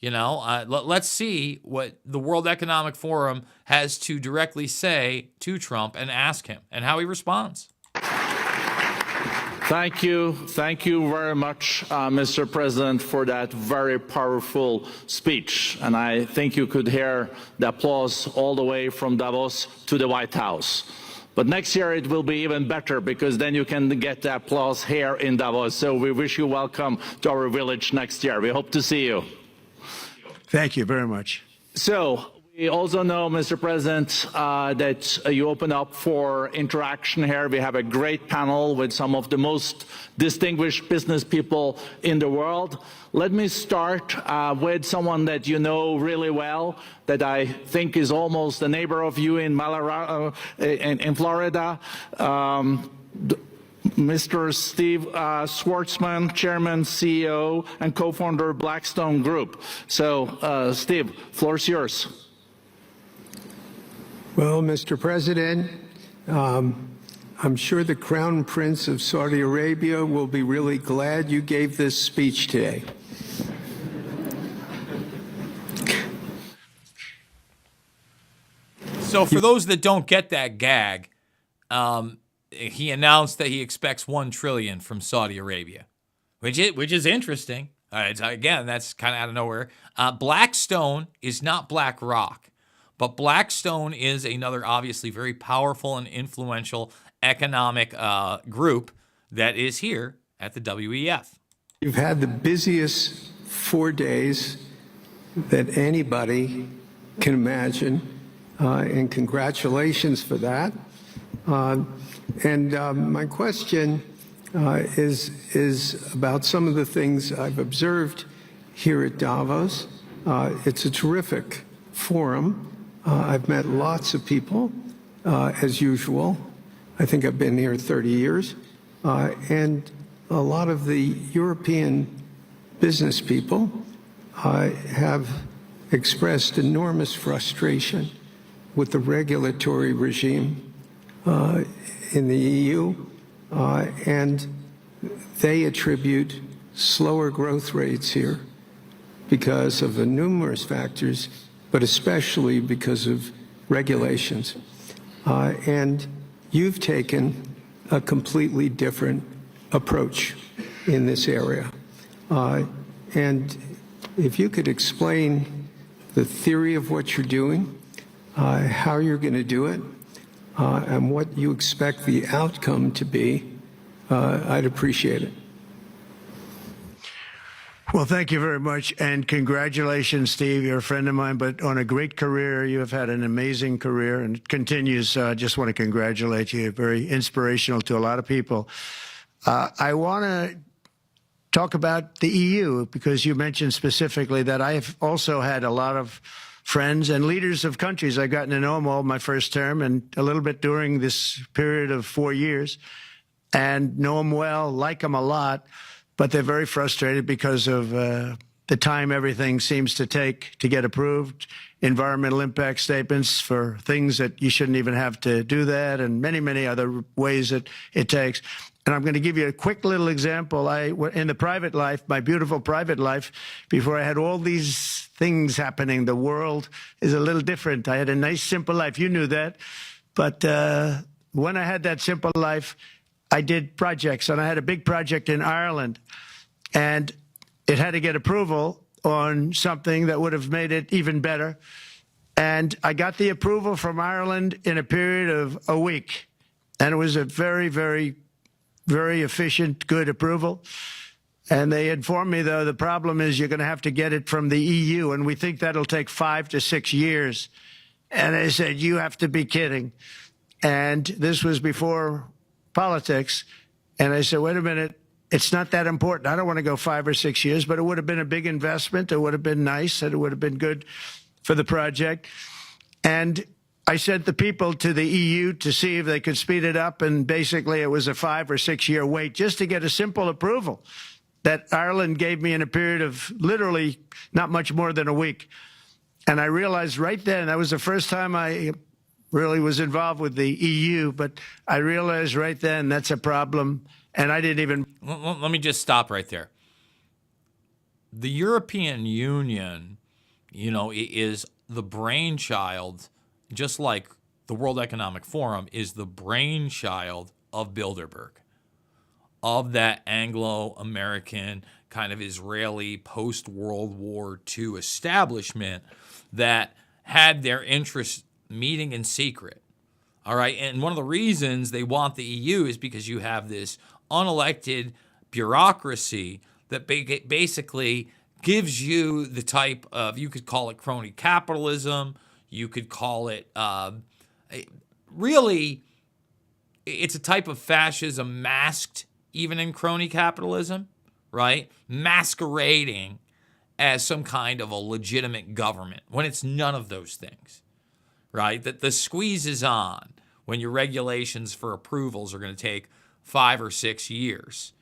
Let's see what the World Economic Forum has to directly say to Trump and ask him and how he responds. Thank you. Thank you very much, Mr. President, for that very powerful speech. And I think you could hear the applause all the way from Davos to the White House. But next year it will be even better, because then you can get the applause here in Davos. So we wish you welcome to our village next year. We hope to see you. Thank you very much. So we also know, Mr. President, that you open up for interaction here. We have a great panel with some of the most distinguished business people in the world. Let me start with someone that you know really well, that I think is almost a neighbor of you in Florida. Mr. Steve Schwarzman, Chairman, CEO, and co-founder of Blackstone Group. So, Steve, floor is yours. Well, Mr. President, I'm sure the Crown Prince of Saudi Arabia will be really glad you gave this speech today. So for those that don't get that gag, he announced that he expects $1 trillion from Saudi Arabia, which is interesting. Again, that's kind of out of nowhere. Blackstone is not BlackRock, but Blackstone is another obviously very powerful and influential economic group that is here at the WEF. You've had the busiest 4 days that anybody can imagine, and congratulations for that. My question is about some of the things I've observed here at Davos. It's a terrific forum. I've met lots of people, as usual. I think I've been here 30 years. And a lot of the European business people have expressed enormous frustration with the regulatory regime in the EU, and they attribute slower growth rates here because of numerous factors, but especially because of regulations. And you've taken a completely different approach in this area. And if you could explain the theory of what you're doing, how you're going to do it, and what you expect the outcome to be, I'd appreciate it. Well, thank you very much. And congratulations, Steve. You're a friend of mine, but on a great career. You have had an amazing career and it continues. I just want to congratulate you. You're very inspirational to a lot of people. I want to talk about the EU because you mentioned specifically that I've also had a lot of friends and leaders of countries. I've gotten to know them all my first term and a little bit during this period of 4 years and know them well, like them a lot. But they're very frustrated because of the time everything seems to take to get approved, environmental impact statements for things that you shouldn't even have to do that, and many, many other ways that it takes. And I'm going to give you a quick little example. In the private life, my beautiful private life, before I had all these things happening, the world is a little different. I had a nice, simple life. You knew that. But when I had that simple life, I did projects, and I had a big project in Ireland, and it had to get approval on something that would have made it even better. And I got the approval from Ireland in a period of a week, and it was a very, very, very efficient, good approval. And they informed me, though, the problem is you're going to have to get it from the EU, and we think that'll take 5 to 6 years. And I said, you have to be kidding. And this was before politics. And I said, wait a minute, it's not that important. I don't want to go 5 or 6 years, but it would have been a big investment. It would have been nice, and it would have been good for the project. And I sent the people to the EU to see if they could speed it up. And basically it was a 5 or 6 year wait just to get a simple approval that Ireland gave me in a period of literally not much more than a week. And I realized right then, that was the first time I really was involved with the EU, but I realized right then that's a problem, and I didn't even... Let me just stop right there. The European Union, is the brainchild, just like the World Economic Forum is the brainchild of Bilderberg, of that Anglo-American kind of Israeli post-World War II establishment that had their interests meeting in secret. All right. And one of the reasons they want the EU is because you have this unelected bureaucracy that basically gives you the type of, you could call it crony capitalism. You could call it, really, it's a type of fascism masked even in crony capitalism, right? Masquerading as some kind of a legitimate government when it's none of those things. Right, that the squeeze is on when your regulations for approvals are going to take 5 or 6 years.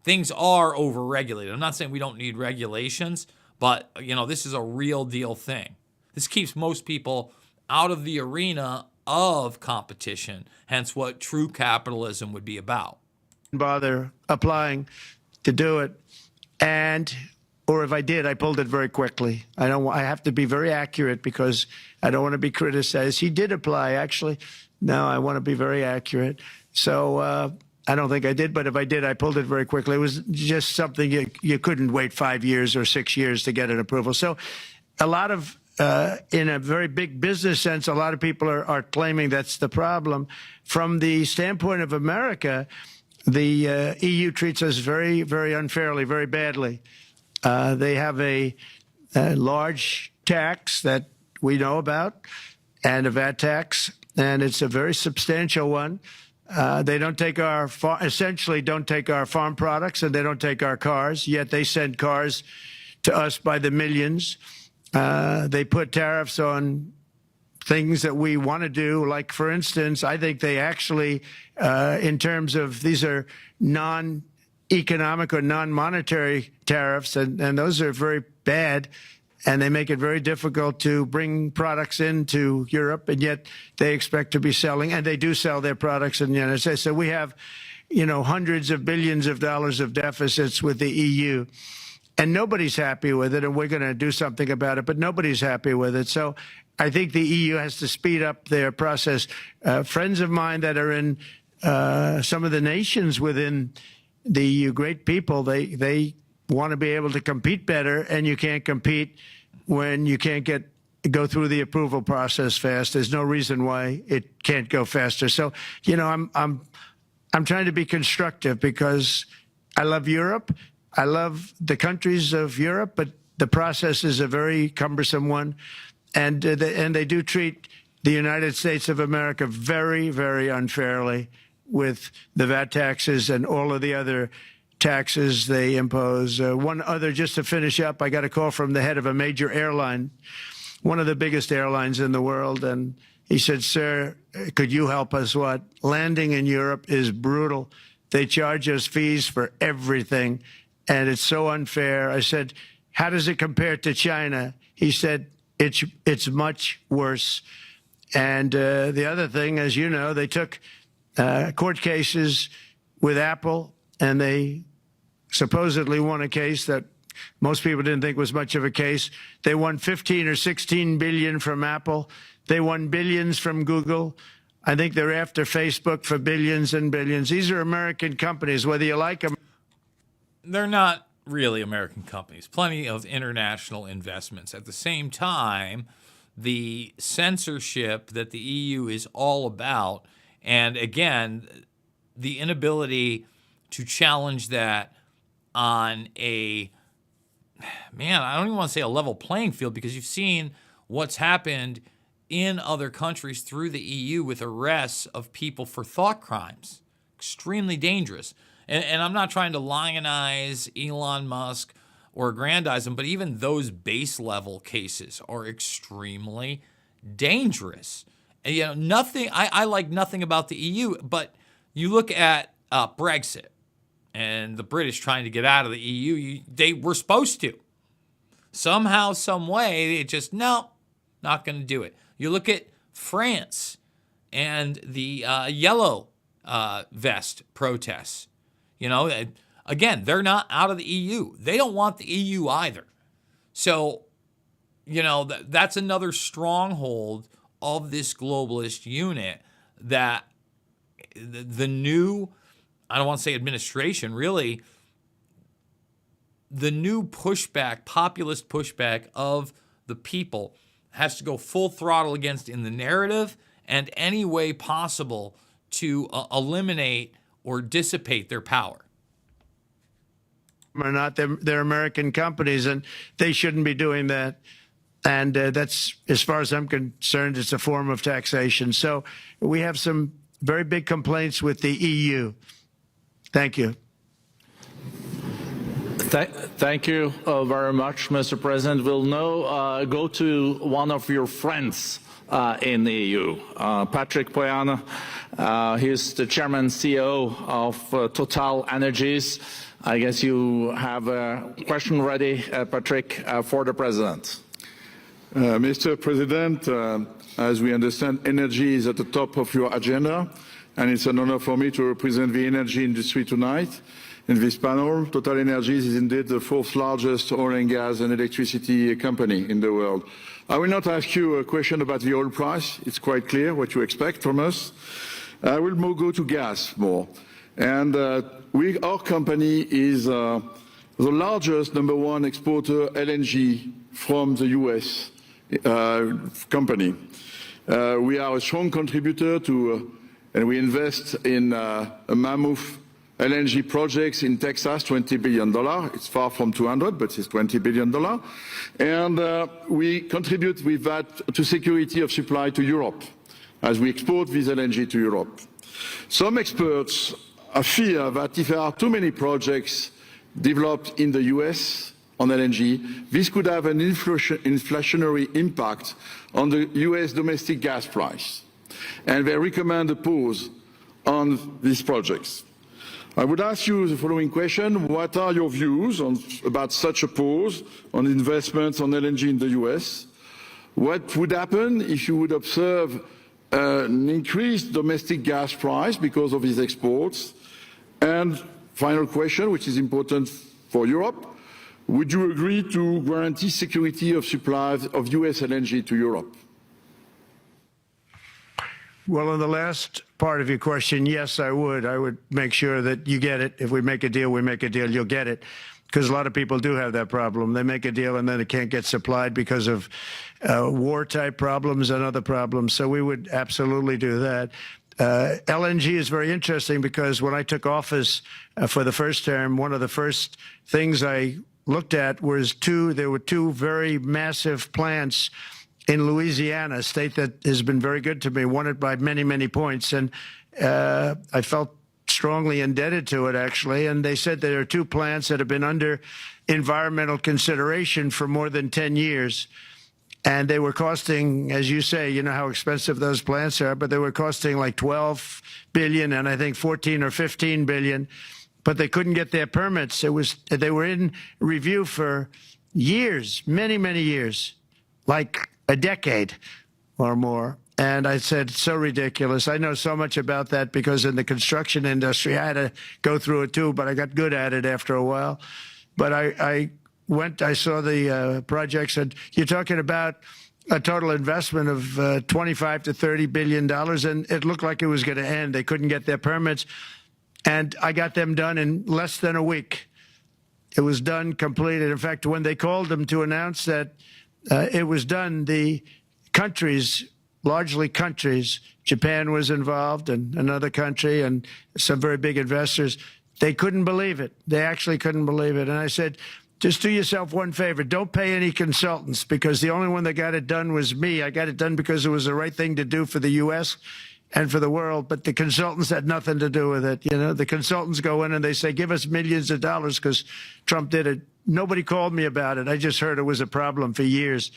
Things are over-regulated. I'm not saying we don't need regulations, but, this is a real deal thing. This keeps most people out of the arena of competition, hence what true capitalism would be about. Bother applying to do it. Or if I did, I pulled it very quickly. I have to be very accurate because I don't want to be criticized. He did apply, actually. No, I want to be very accurate. So I don't think I did, but if I did, I pulled it very quickly. It was just something you couldn't wait 5 years or 6 years to get an approval. So a lot of, in a very big business sense, a lot of people are claiming that's the problem. From the standpoint of America, the EU treats us very, very unfairly, very badly. They have a large tax that we know about, and a VAT tax, and it's a very substantial one. They don't take essentially don't take our farm products, and they don't take our cars, yet they send cars to us by the millions. They put tariffs on things that we want to do, like, for instance, I think they actually, in terms of, these are non-economic or non-monetary tariffs, and those are very bad, and they make it very difficult to bring products into Europe, and yet they expect to be selling, and they do sell their products in the United States. So we have, hundreds of billions of dollars of deficits with the EU, and nobody's happy with it, and we're going to do something about it, but nobody's happy with it. So I think the EU has to speed up their process. Friends of mine that are in some of the nations within the EU, great people, they want to be able to compete better, and you can't compete when you can't go through the approval process fast. There's no reason why it can't go faster. So, I'm trying to be constructive because I love Europe, I love the countries of Europe, but the process is a very cumbersome one. And they do treat the United States of America very, very unfairly with the VAT taxes and all of the other taxes they impose. One other, just to finish up, I got a call from the head of a major airline, one of the biggest airlines in the world, and he said, "Sir, could you help us? What? Landing in Europe is brutal. They charge us fees for everything, and it's so unfair." I said, "How does it compare to China?" He said, it's much worse. And the other thing, as you know, they took court cases with Apple, and they supposedly won a case that most people didn't think was much of a case. They won 15 or 16 billion from Apple. They won billions from Google. I think they're after Facebook for billions and billions. These are American companies, whether you like them. They're not really American companies. Plenty of international investments. At the same time, the censorship that the EU is all about, and again, the inability to challenge that on a, man, I don't even want to say a level playing field, because you've seen what's happened in other countries through the EU with arrests of people for thought crimes. Extremely dangerous. And I'm not trying to lionize Elon Musk or aggrandize him, but even those base level cases are extremely dangerous. And, you know, nothing, I like nothing about the EU, but you look at Brexit and the British trying to get out of the EU, they were supposed to. Somehow, some way, it just, no, not going to do it. You look at France and the yellow vest protests. You know, again, they're not out of the EU. They don't want the EU either. So, you know, that's another stronghold of this globalist unit, that the new, I don't want to say administration, really, the new pushback, populist pushback of the people has to go full throttle against in the narrative and any way possible to eliminate or dissipate their power. Or not, they're American companies, and they shouldn't be doing that. And that's, as far as I'm concerned, it's a form of taxation. So we have some very big complaints with the EU. Thank you. Thank you very much, Mr. President. We'll now go to one of your friends in the EU, Patrick Pouyanné. He's the chairman CEO of Total Energies. I guess you have a question ready, Patrick, for the president. Mr. President, as we understand, energy is at the top of your agenda, and it's an honor for me to represent the energy industry tonight. In this panel, Total Energies is indeed the fourth largest oil and gas and electricity company in the world. I will not ask you a question about the oil price. It's quite clear what you expect from us. I will go to gas more. And our company is the largest #1 exporter LNG from the US company. We are a strong contributor to, and we invest in a mammoth LNG projects in Texas, $20 billion. It's far from 200, but it's $20 billion. And we contribute with that to security of supply to Europe, as we export this LNG to Europe. Some experts fear that if there are too many projects developed in the US on LNG, this could have an inflationary impact on the US domestic gas price. And they recommend a pause on these projects. I would ask you the following question. What are your views about such a pause on investments on LNG in the US? What would happen if you would observe an increased domestic gas price because of these exports? And final question, which is important for Europe, would you agree to guarantee security of supply of US LNG to Europe? Well, in the last part of your question, yes, I would. I would make sure that you get it. If we make a deal, we make a deal, you'll get it. Because a lot of people do have that problem. They make a deal and then it can't get supplied because of war-type problems and other problems. So we would absolutely do that. LNG is very interesting because when I took office for the first term, one of the first things I looked at was there were two very massive plants in Louisiana, a state that has been very good to me, won it by many, many points. And I felt strongly indebted to it, actually. And they said there are two plants that have been under environmental consideration for more than 10 years. And they were costing, as you say, you know how expensive those plants are, but they were costing like 12 billion and I think 14 or 15 billion, but they couldn't get their permits. They were in review for years, many, many years, like a decade or more. And I said, so ridiculous. I know so much about that because in the construction industry, I had to go through it too, but I got good at it after a while. But I saw the projects, and you're talking about a total investment of 25 to $30 billion, and it looked like it was going to end. They couldn't get their permits, and I got them done in less than a week. It was done, completed. In fact, when they called them to announce that it was done, the countries, largely countries, Japan was involved and another country and some very big investors, they couldn't believe it. They actually couldn't believe it. And I said, just do yourself one favor. Don't pay any consultants, because the only one that got it done was me. I got it done because it was the right thing to do for the U.S. and for the world, but the consultants had nothing to do with it. You know, the consultants go in and they say, give us millions of dollars because Trump did it. Nobody called me about it. I just heard it was a problem for years.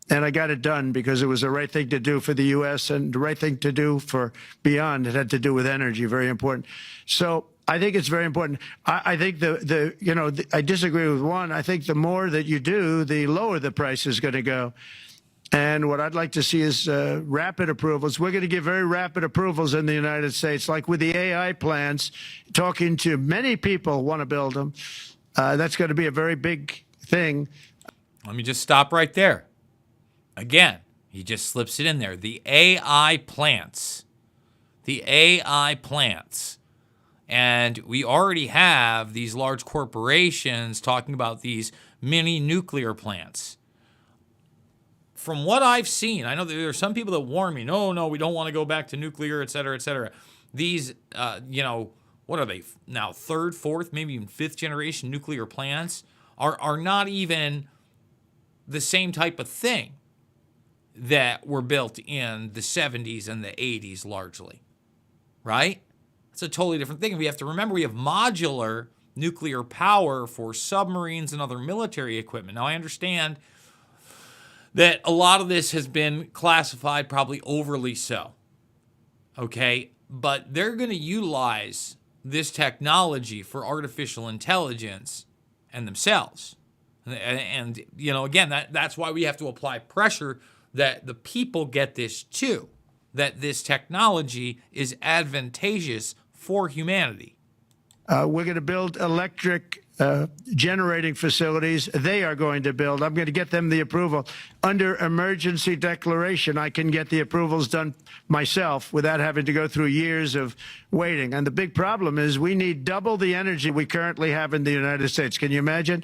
And I got it done because it was the right thing to do for the U.S. and the right thing to do for beyond. It had to do with energy, very important. So I think it's very important. I think I disagree with one. I think the more that you do, the lower the price is going to go. And what I'd like to see is rapid approvals. We're going to give very rapid approvals in the United States, like with the AI plants, talking to many people want to build them. That's going to be a very big thing. Let me just stop right there. Again, he just slips it in there. The AI plants. The AI plants. And we already have these large corporations talking about these mini nuclear plants. From what I've seen, I know that there are some people that warn me, no, we don't want to go back to nuclear, et cetera, et cetera. These, what are they now, third, fourth, maybe even fifth generation nuclear plants are not even the same type of thing that were built in the 70s and the 80s largely, right? It's a totally different thing. We have to remember we have modular nuclear power for submarines and other military equipment. Now, I understand that a lot of this has been classified probably overly so, okay? But they're going to utilize this technology for artificial intelligence and themselves. And again, that's why we have to apply pressure that the people get this too, that this technology is advantageous for humanity. We're going to build electric generating facilities. They are going to build. I'm going to get them the approval. Under emergency declaration, I can get the approvals done myself without having to go through years of waiting. And the big problem is we need double the energy we currently have in the United States. Can you imagine?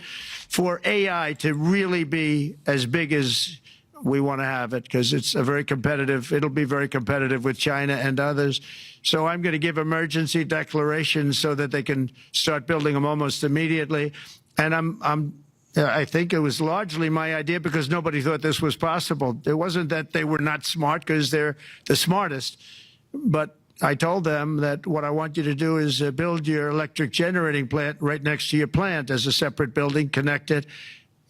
For AI to really be as big as we want to have it, because it's it'll be very competitive with China and others. So I'm going to give emergency declarations so that they can start building them almost immediately. And I think it was largely my idea because nobody thought this was possible. It wasn't that they were not smart, because they're the smartest. But I told them that what I want you to do is build your electric generating plant right next to your plant as a separate building, connected.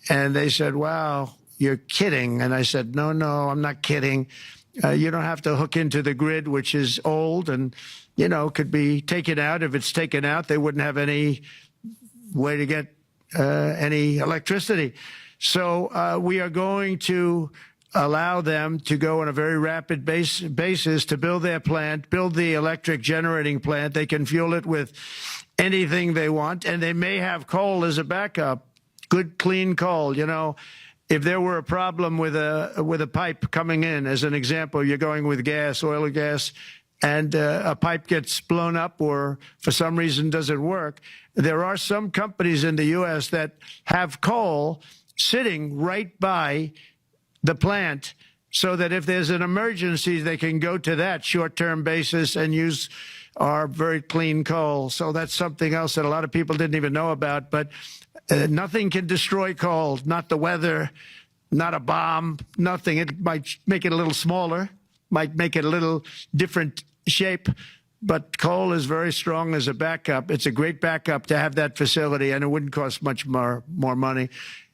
And they said, wow, you're kidding. And I said, no, I'm not kidding. You don't have to hook into the grid, which is old and, could be taken out. If it's taken out, they wouldn't have any way to get any electricity. So we are going to allow them to go on a very rapid basis to build their plant, build the electric generating plant. They can fuel it with anything they want, and they may have coal as a backup, good, clean coal, If there were a problem with a pipe coming in, as an example, you're going with gas, oil or gas, and a pipe gets blown up or for some reason doesn't work, there are some companies in the U.S. that have coal sitting right by the plant so that if there's an emergency, they can go to that short-term basis and use our very clean coal. So that's something else that a lot of people didn't even know about. But nothing can destroy coal, not the weather, not a bomb, nothing. It might make it a little smaller, might make it a little different shape, but coal is very strong as a backup. It's a great backup to have that facility, and it wouldn't cost much more money.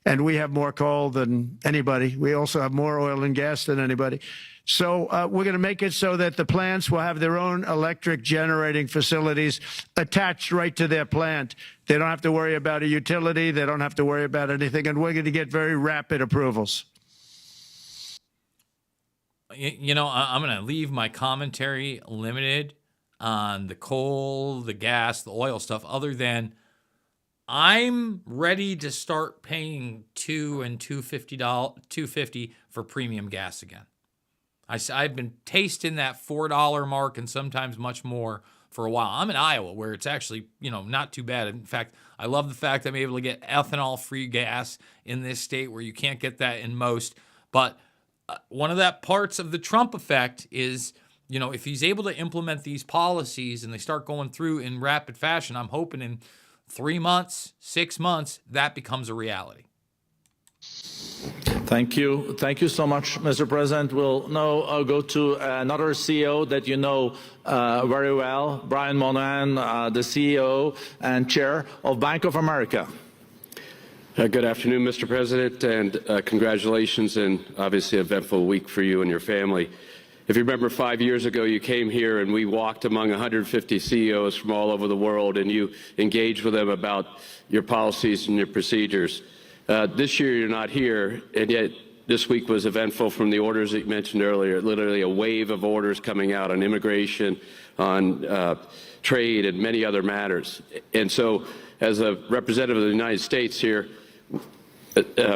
And we have more coal than anybody. We also have more oil and gas than anybody. So we're going to make it so that the plants will have their own electric generating facilities attached right to their plant. They don't have to worry about a utility. They don't have to worry about anything. And we're going to get very rapid approvals. You know, I'm going to leave my commentary limited on the coal, the gas, the oil stuff, other than I'm ready to start paying $2 and $2.50 for premium gas again. I've been tasting that $4 mark and sometimes much more for a while. I'm in Iowa, where it's actually, you know, not too bad. In fact, I love the fact I'm able to get ethanol-free gas in this state where you can't get that in most. But one of that parts of the Trump effect is, you know, if he's able to implement these policies and they start going through in rapid fashion, I'm hoping in 3 months, 6 months, that becomes a reality. Thank you. Thank you so much, Mr. President. We'll now go to another CEO that you know very well, Brian Moynihan, the CEO and chair of Bank of America. Good afternoon, Mr. President, and congratulations, and obviously an eventful week for you and your family. If you remember, 5 years ago, you came here and we walked among 150 CEOs from all over the world, and you engaged with them about your policies and your procedures. This year, you're not here, and yet this week was eventful from the orders that you mentioned earlier, literally a wave of orders coming out on immigration, on trade, and many other matters. And so, as a representative of the United States here,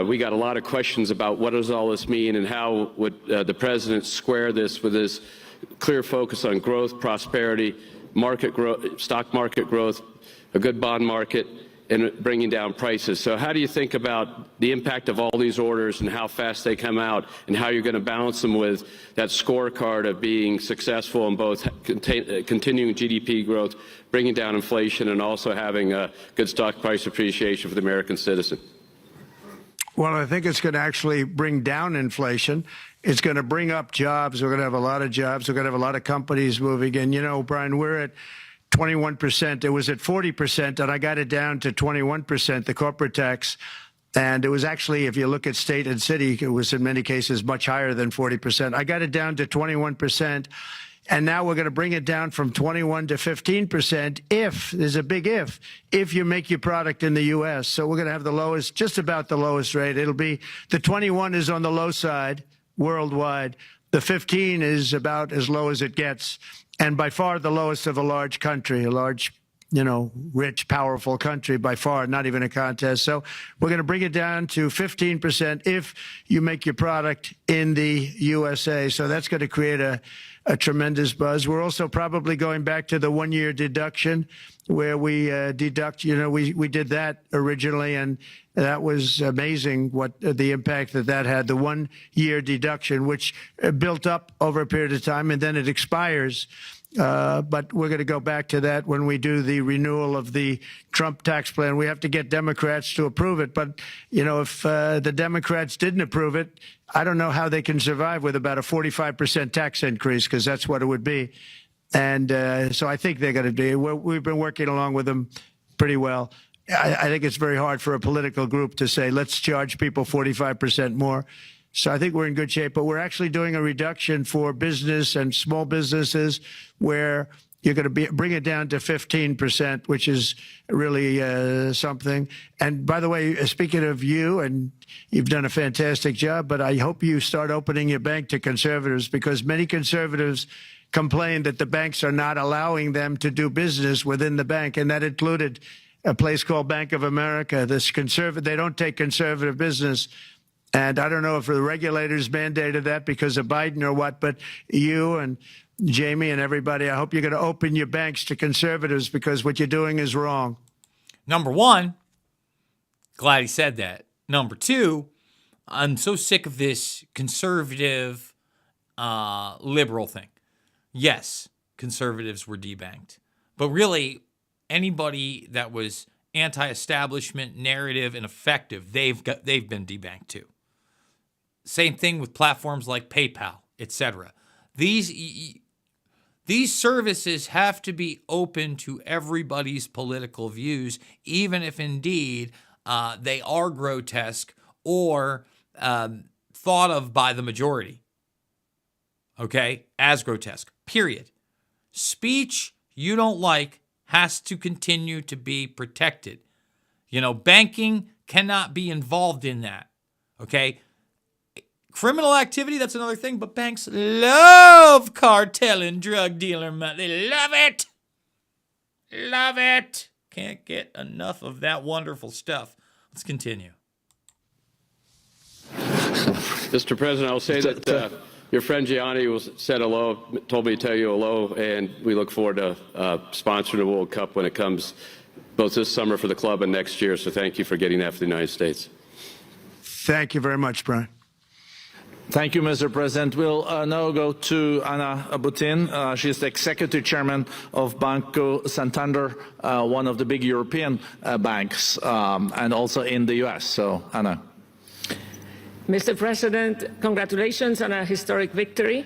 we got a lot of questions about what does all this mean and how would the president square this with his clear focus on growth, prosperity, market growth, stock market growth, a good bond market, and bringing down prices. So how do you think about the impact of all these orders and how fast they come out, and how you're going to balance them with that scorecard of being successful in both continuing GDP growth, bringing down inflation, and also having a good stock price appreciation for the American citizen? Well, I think it's going to actually bring down inflation. It's going to bring up jobs. We're going to have a lot of jobs. We're going to have a lot of companies moving in. You know, Brian, we're at 21%. It was at 40%, and I got it down to 21%, the corporate tax. And it was actually, if you look at state and city, it was in many cases much higher than 40%. I got it down to 21%. And now we're going to bring it down from 21 to 15% if, there's a big if you make your product in the U.S. So we're going to have the lowest, just about the lowest rate. It'll be, the 21 is on the low side worldwide. The 15 is about as low as it gets. And by far the lowest of a large country, a large, you know, rich, powerful country, by far, not even a contest. So we're going to bring it down to 15% if you make your product in the USA. So that's going to create a tremendous buzz. We're also probably going back to the 1 year deduction where we deduct, you know, we did that originally, and that was amazing what the impact that had, the 1 year deduction, which built up over a period of time, and then it expires. But we're going to go back to that when we do the renewal of the Trump tax plan. We have to get Democrats to approve it. But, you know, if the Democrats didn't approve it, I don't know how they can survive with about a 45% tax increase, because that's what it would be. And so I think they're going to be. We've been working along with them pretty well. I think it's very hard for a political group to say, let's charge people 45% more. So I think we're in good shape, but we're actually doing a reduction for business and small businesses where you're going to bring it down to 15%, which is really something. And by the way, speaking of you, and you've done a fantastic job, but I hope you start opening your bank to conservatives, because many conservatives complain that the banks are not allowing them to do business within the bank, and that included a place called Bank of America. They don't take conservative business. And I don't know if the regulators mandated that because of Biden or what, but you and Jamie and everybody, I hope you're going to open your banks to conservatives, because what you're doing is wrong. Number one, glad he said that. Number two, I'm so sick of this conservative, liberal thing. Yes, conservatives were debanked, but really anybody that was anti-establishment, narrative, and effective, they've been debanked too. Same thing with platforms like PayPal, etc. These services have to be open to everybody's political views, even if indeed they are grotesque or thought of by the majority, okay, as grotesque, period. Speech you don't like has to continue to be protected. You know, banking cannot be involved in that, okay? Criminal activity, that's another thing, but banks love cartel and drug dealer money. They love it. Love it. Can't get enough of that wonderful stuff. Let's continue. Mr. President, I'll say that your friend Gianni said hello, told me to tell you hello, and we look forward to sponsoring the World Cup when it comes, both this summer for the club and next year. So thank you for getting that for the United States. Thank you very much, Brian. Thank you, Mr. President. We'll now go to Anna Butin. She's the executive chairman of Banco Santander, one of the big European banks, and also in the U.S. So, Anna. Mr. President, congratulations on a historic victory.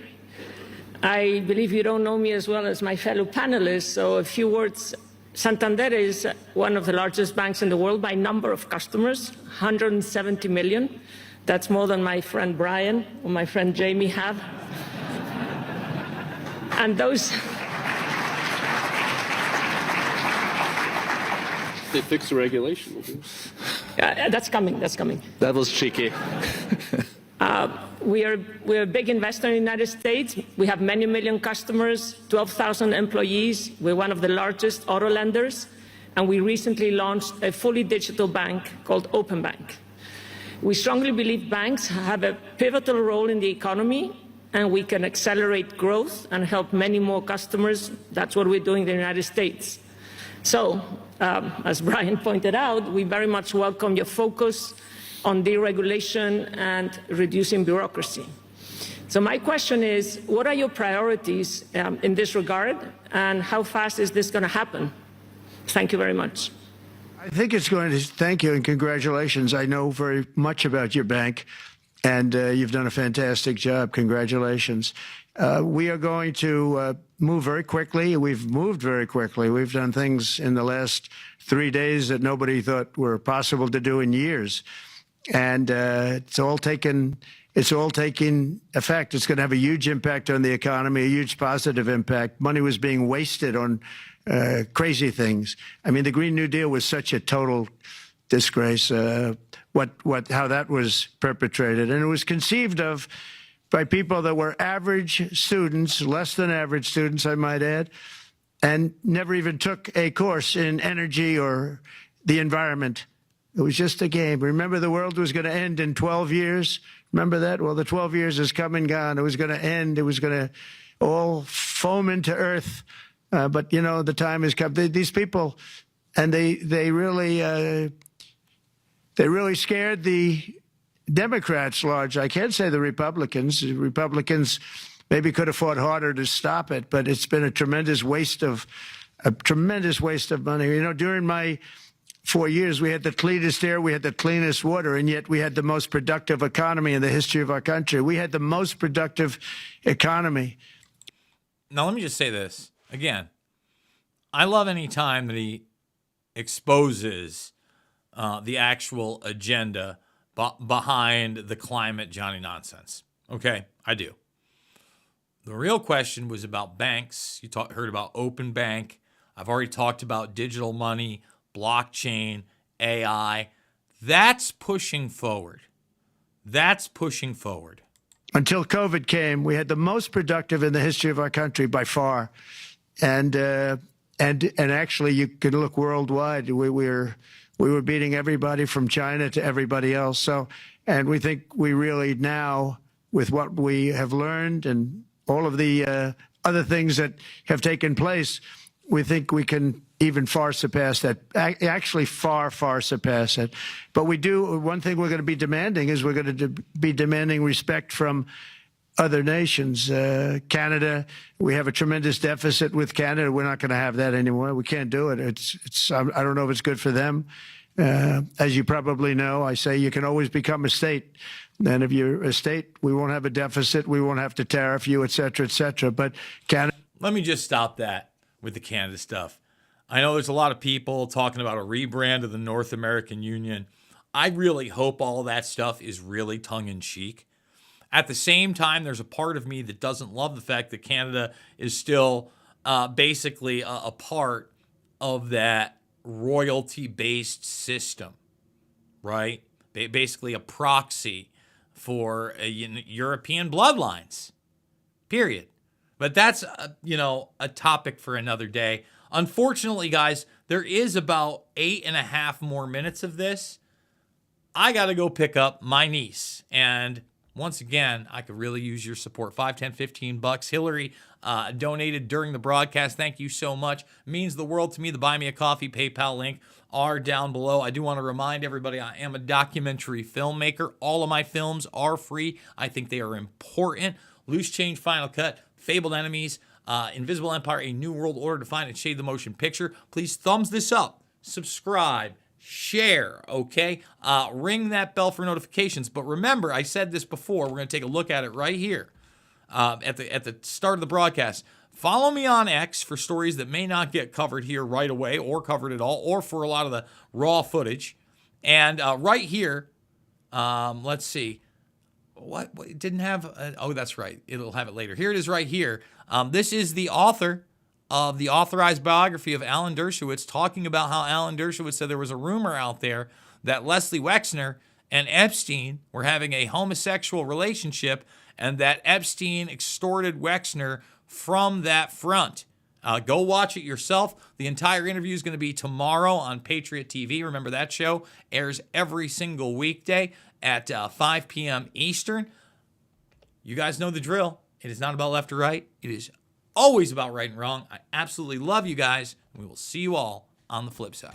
I believe you don't know me as well as my fellow panelists, so a few words. Santander is one of the largest banks in the world by number of customers, 170 million. That's more than my friend Brian or my friend Jamie have. And those... They fixed the regulation. That's coming, that's coming. That was cheeky. We're a big investor in the United States. We have many million customers, 12,000 employees. We're one of the largest auto lenders. And we recently launched a fully digital bank called Open Bank. We strongly believe banks have a pivotal role in the economy, and we can accelerate growth and help many more customers. That's what we're doing in the United States. So, as Brian pointed out, we very much welcome your focus on deregulation and reducing bureaucracy. So my question is, what are your priorities in this regard, and how fast is this going to happen? Thank you very much. I think it's going to, thank you and congratulations. I know very much about your bank, and you've done a fantastic job. Congratulations. We are going to move very quickly. We've moved very quickly. We've done things in the last 3 days that nobody thought were possible to do in years. And it's all taking effect. It's going to have a huge impact on the economy, a huge positive impact. Money was being wasted on crazy things. I mean, the Green New Deal was such a total disgrace, how that was perpetrated. And it was conceived of by people that were average students, less than average students, I might add, and never even took a course in energy or the environment. It was just a game. Remember, the world was going to end in 12 years? Remember that? Well, the 12 years has come and gone. It was going to end. It was going to all foam into earth. But, you know, the time has come. These people, and they really scared the Democrats large. I can't say the Republicans. The Republicans maybe could have fought harder to stop it, but it's been a tremendous waste of money. You know, during my 4 years, we had the cleanest air, we had the cleanest water, and yet we had the most productive economy in the history of our country. We had the most productive economy. Now, let me just say this. Again, I love any time that he exposes the actual agenda behind the climate Johnny nonsense. Okay, I do. The real question was about banks. You heard about Open Bank. I've already talked about digital money, blockchain, AI. That's pushing forward. That's pushing forward. Until COVID came, we had the most productive in the history of our country by far. And actually, you can look worldwide. We were beating everybody from China to everybody else. So, and we think we really now, with what we have learned and all of the other things that have taken place, we think we can even far surpass that, actually far, far surpass it. But one thing we're going to be demanding is we're going to be demanding respect from other nations. Canada, we have a tremendous deficit with Canada. We're not going to have that anymore. We can't do it. I don't know if it's good for them. As you probably know, I say you can always become a state. And if you're a state, we won't have a deficit. We won't have to tariff you, et cetera, et cetera. But Canada. Let me just stop that with the Canada stuff. I know there's a lot of people talking about a rebrand of the North American Union. I really hope all that stuff is really tongue-in-cheek. At the same time, there's a part of me that doesn't love the fact that Canada is still basically a part of that royalty-based system, right? Basically a proxy for European bloodlines, period. But that's, a topic for another day. Unfortunately, guys, there is about 8.5 more minutes of this. I got to go pick up my niece. And once again, I could really use your support. $5, $10, $15. Hillary donated during the broadcast. Thank you so much. It means the world to me. The Buy Me a Coffee PayPal link are down below. I do want to remind everybody I am a documentary filmmaker. All of my films are free. I think they are important. Loose Change, Final Cut, Fabled Enemies, Invisible Empire, A New World Order, Define and Shade the Motion Picture. Please thumbs this up, subscribe, share, okay? Ring that bell for notifications. But remember, I said this before. We're going to take a look at it right here at the start of the broadcast. Follow me on X for stories that may not get covered here right away or covered at all, or for a lot of the raw footage. And right here, let's see. What it didn't have? Oh, that's right. It'll have it later. Here it is right here. This is the author of the authorized biography of Alan Dershowitz, talking about how Alan Dershowitz said there was a rumor out there that Leslie Wexner and Epstein were having a homosexual relationship and that Epstein extorted Wexner from that front. Go watch it yourself. The entire interview is going to be tomorrow on Patriot TV. Remember, that show airs every single weekday at 5 p.m. Eastern. You guys know the drill. It is not about left or right. It is always about right and wrong. I absolutely love you guys. We will see you all on the flip side.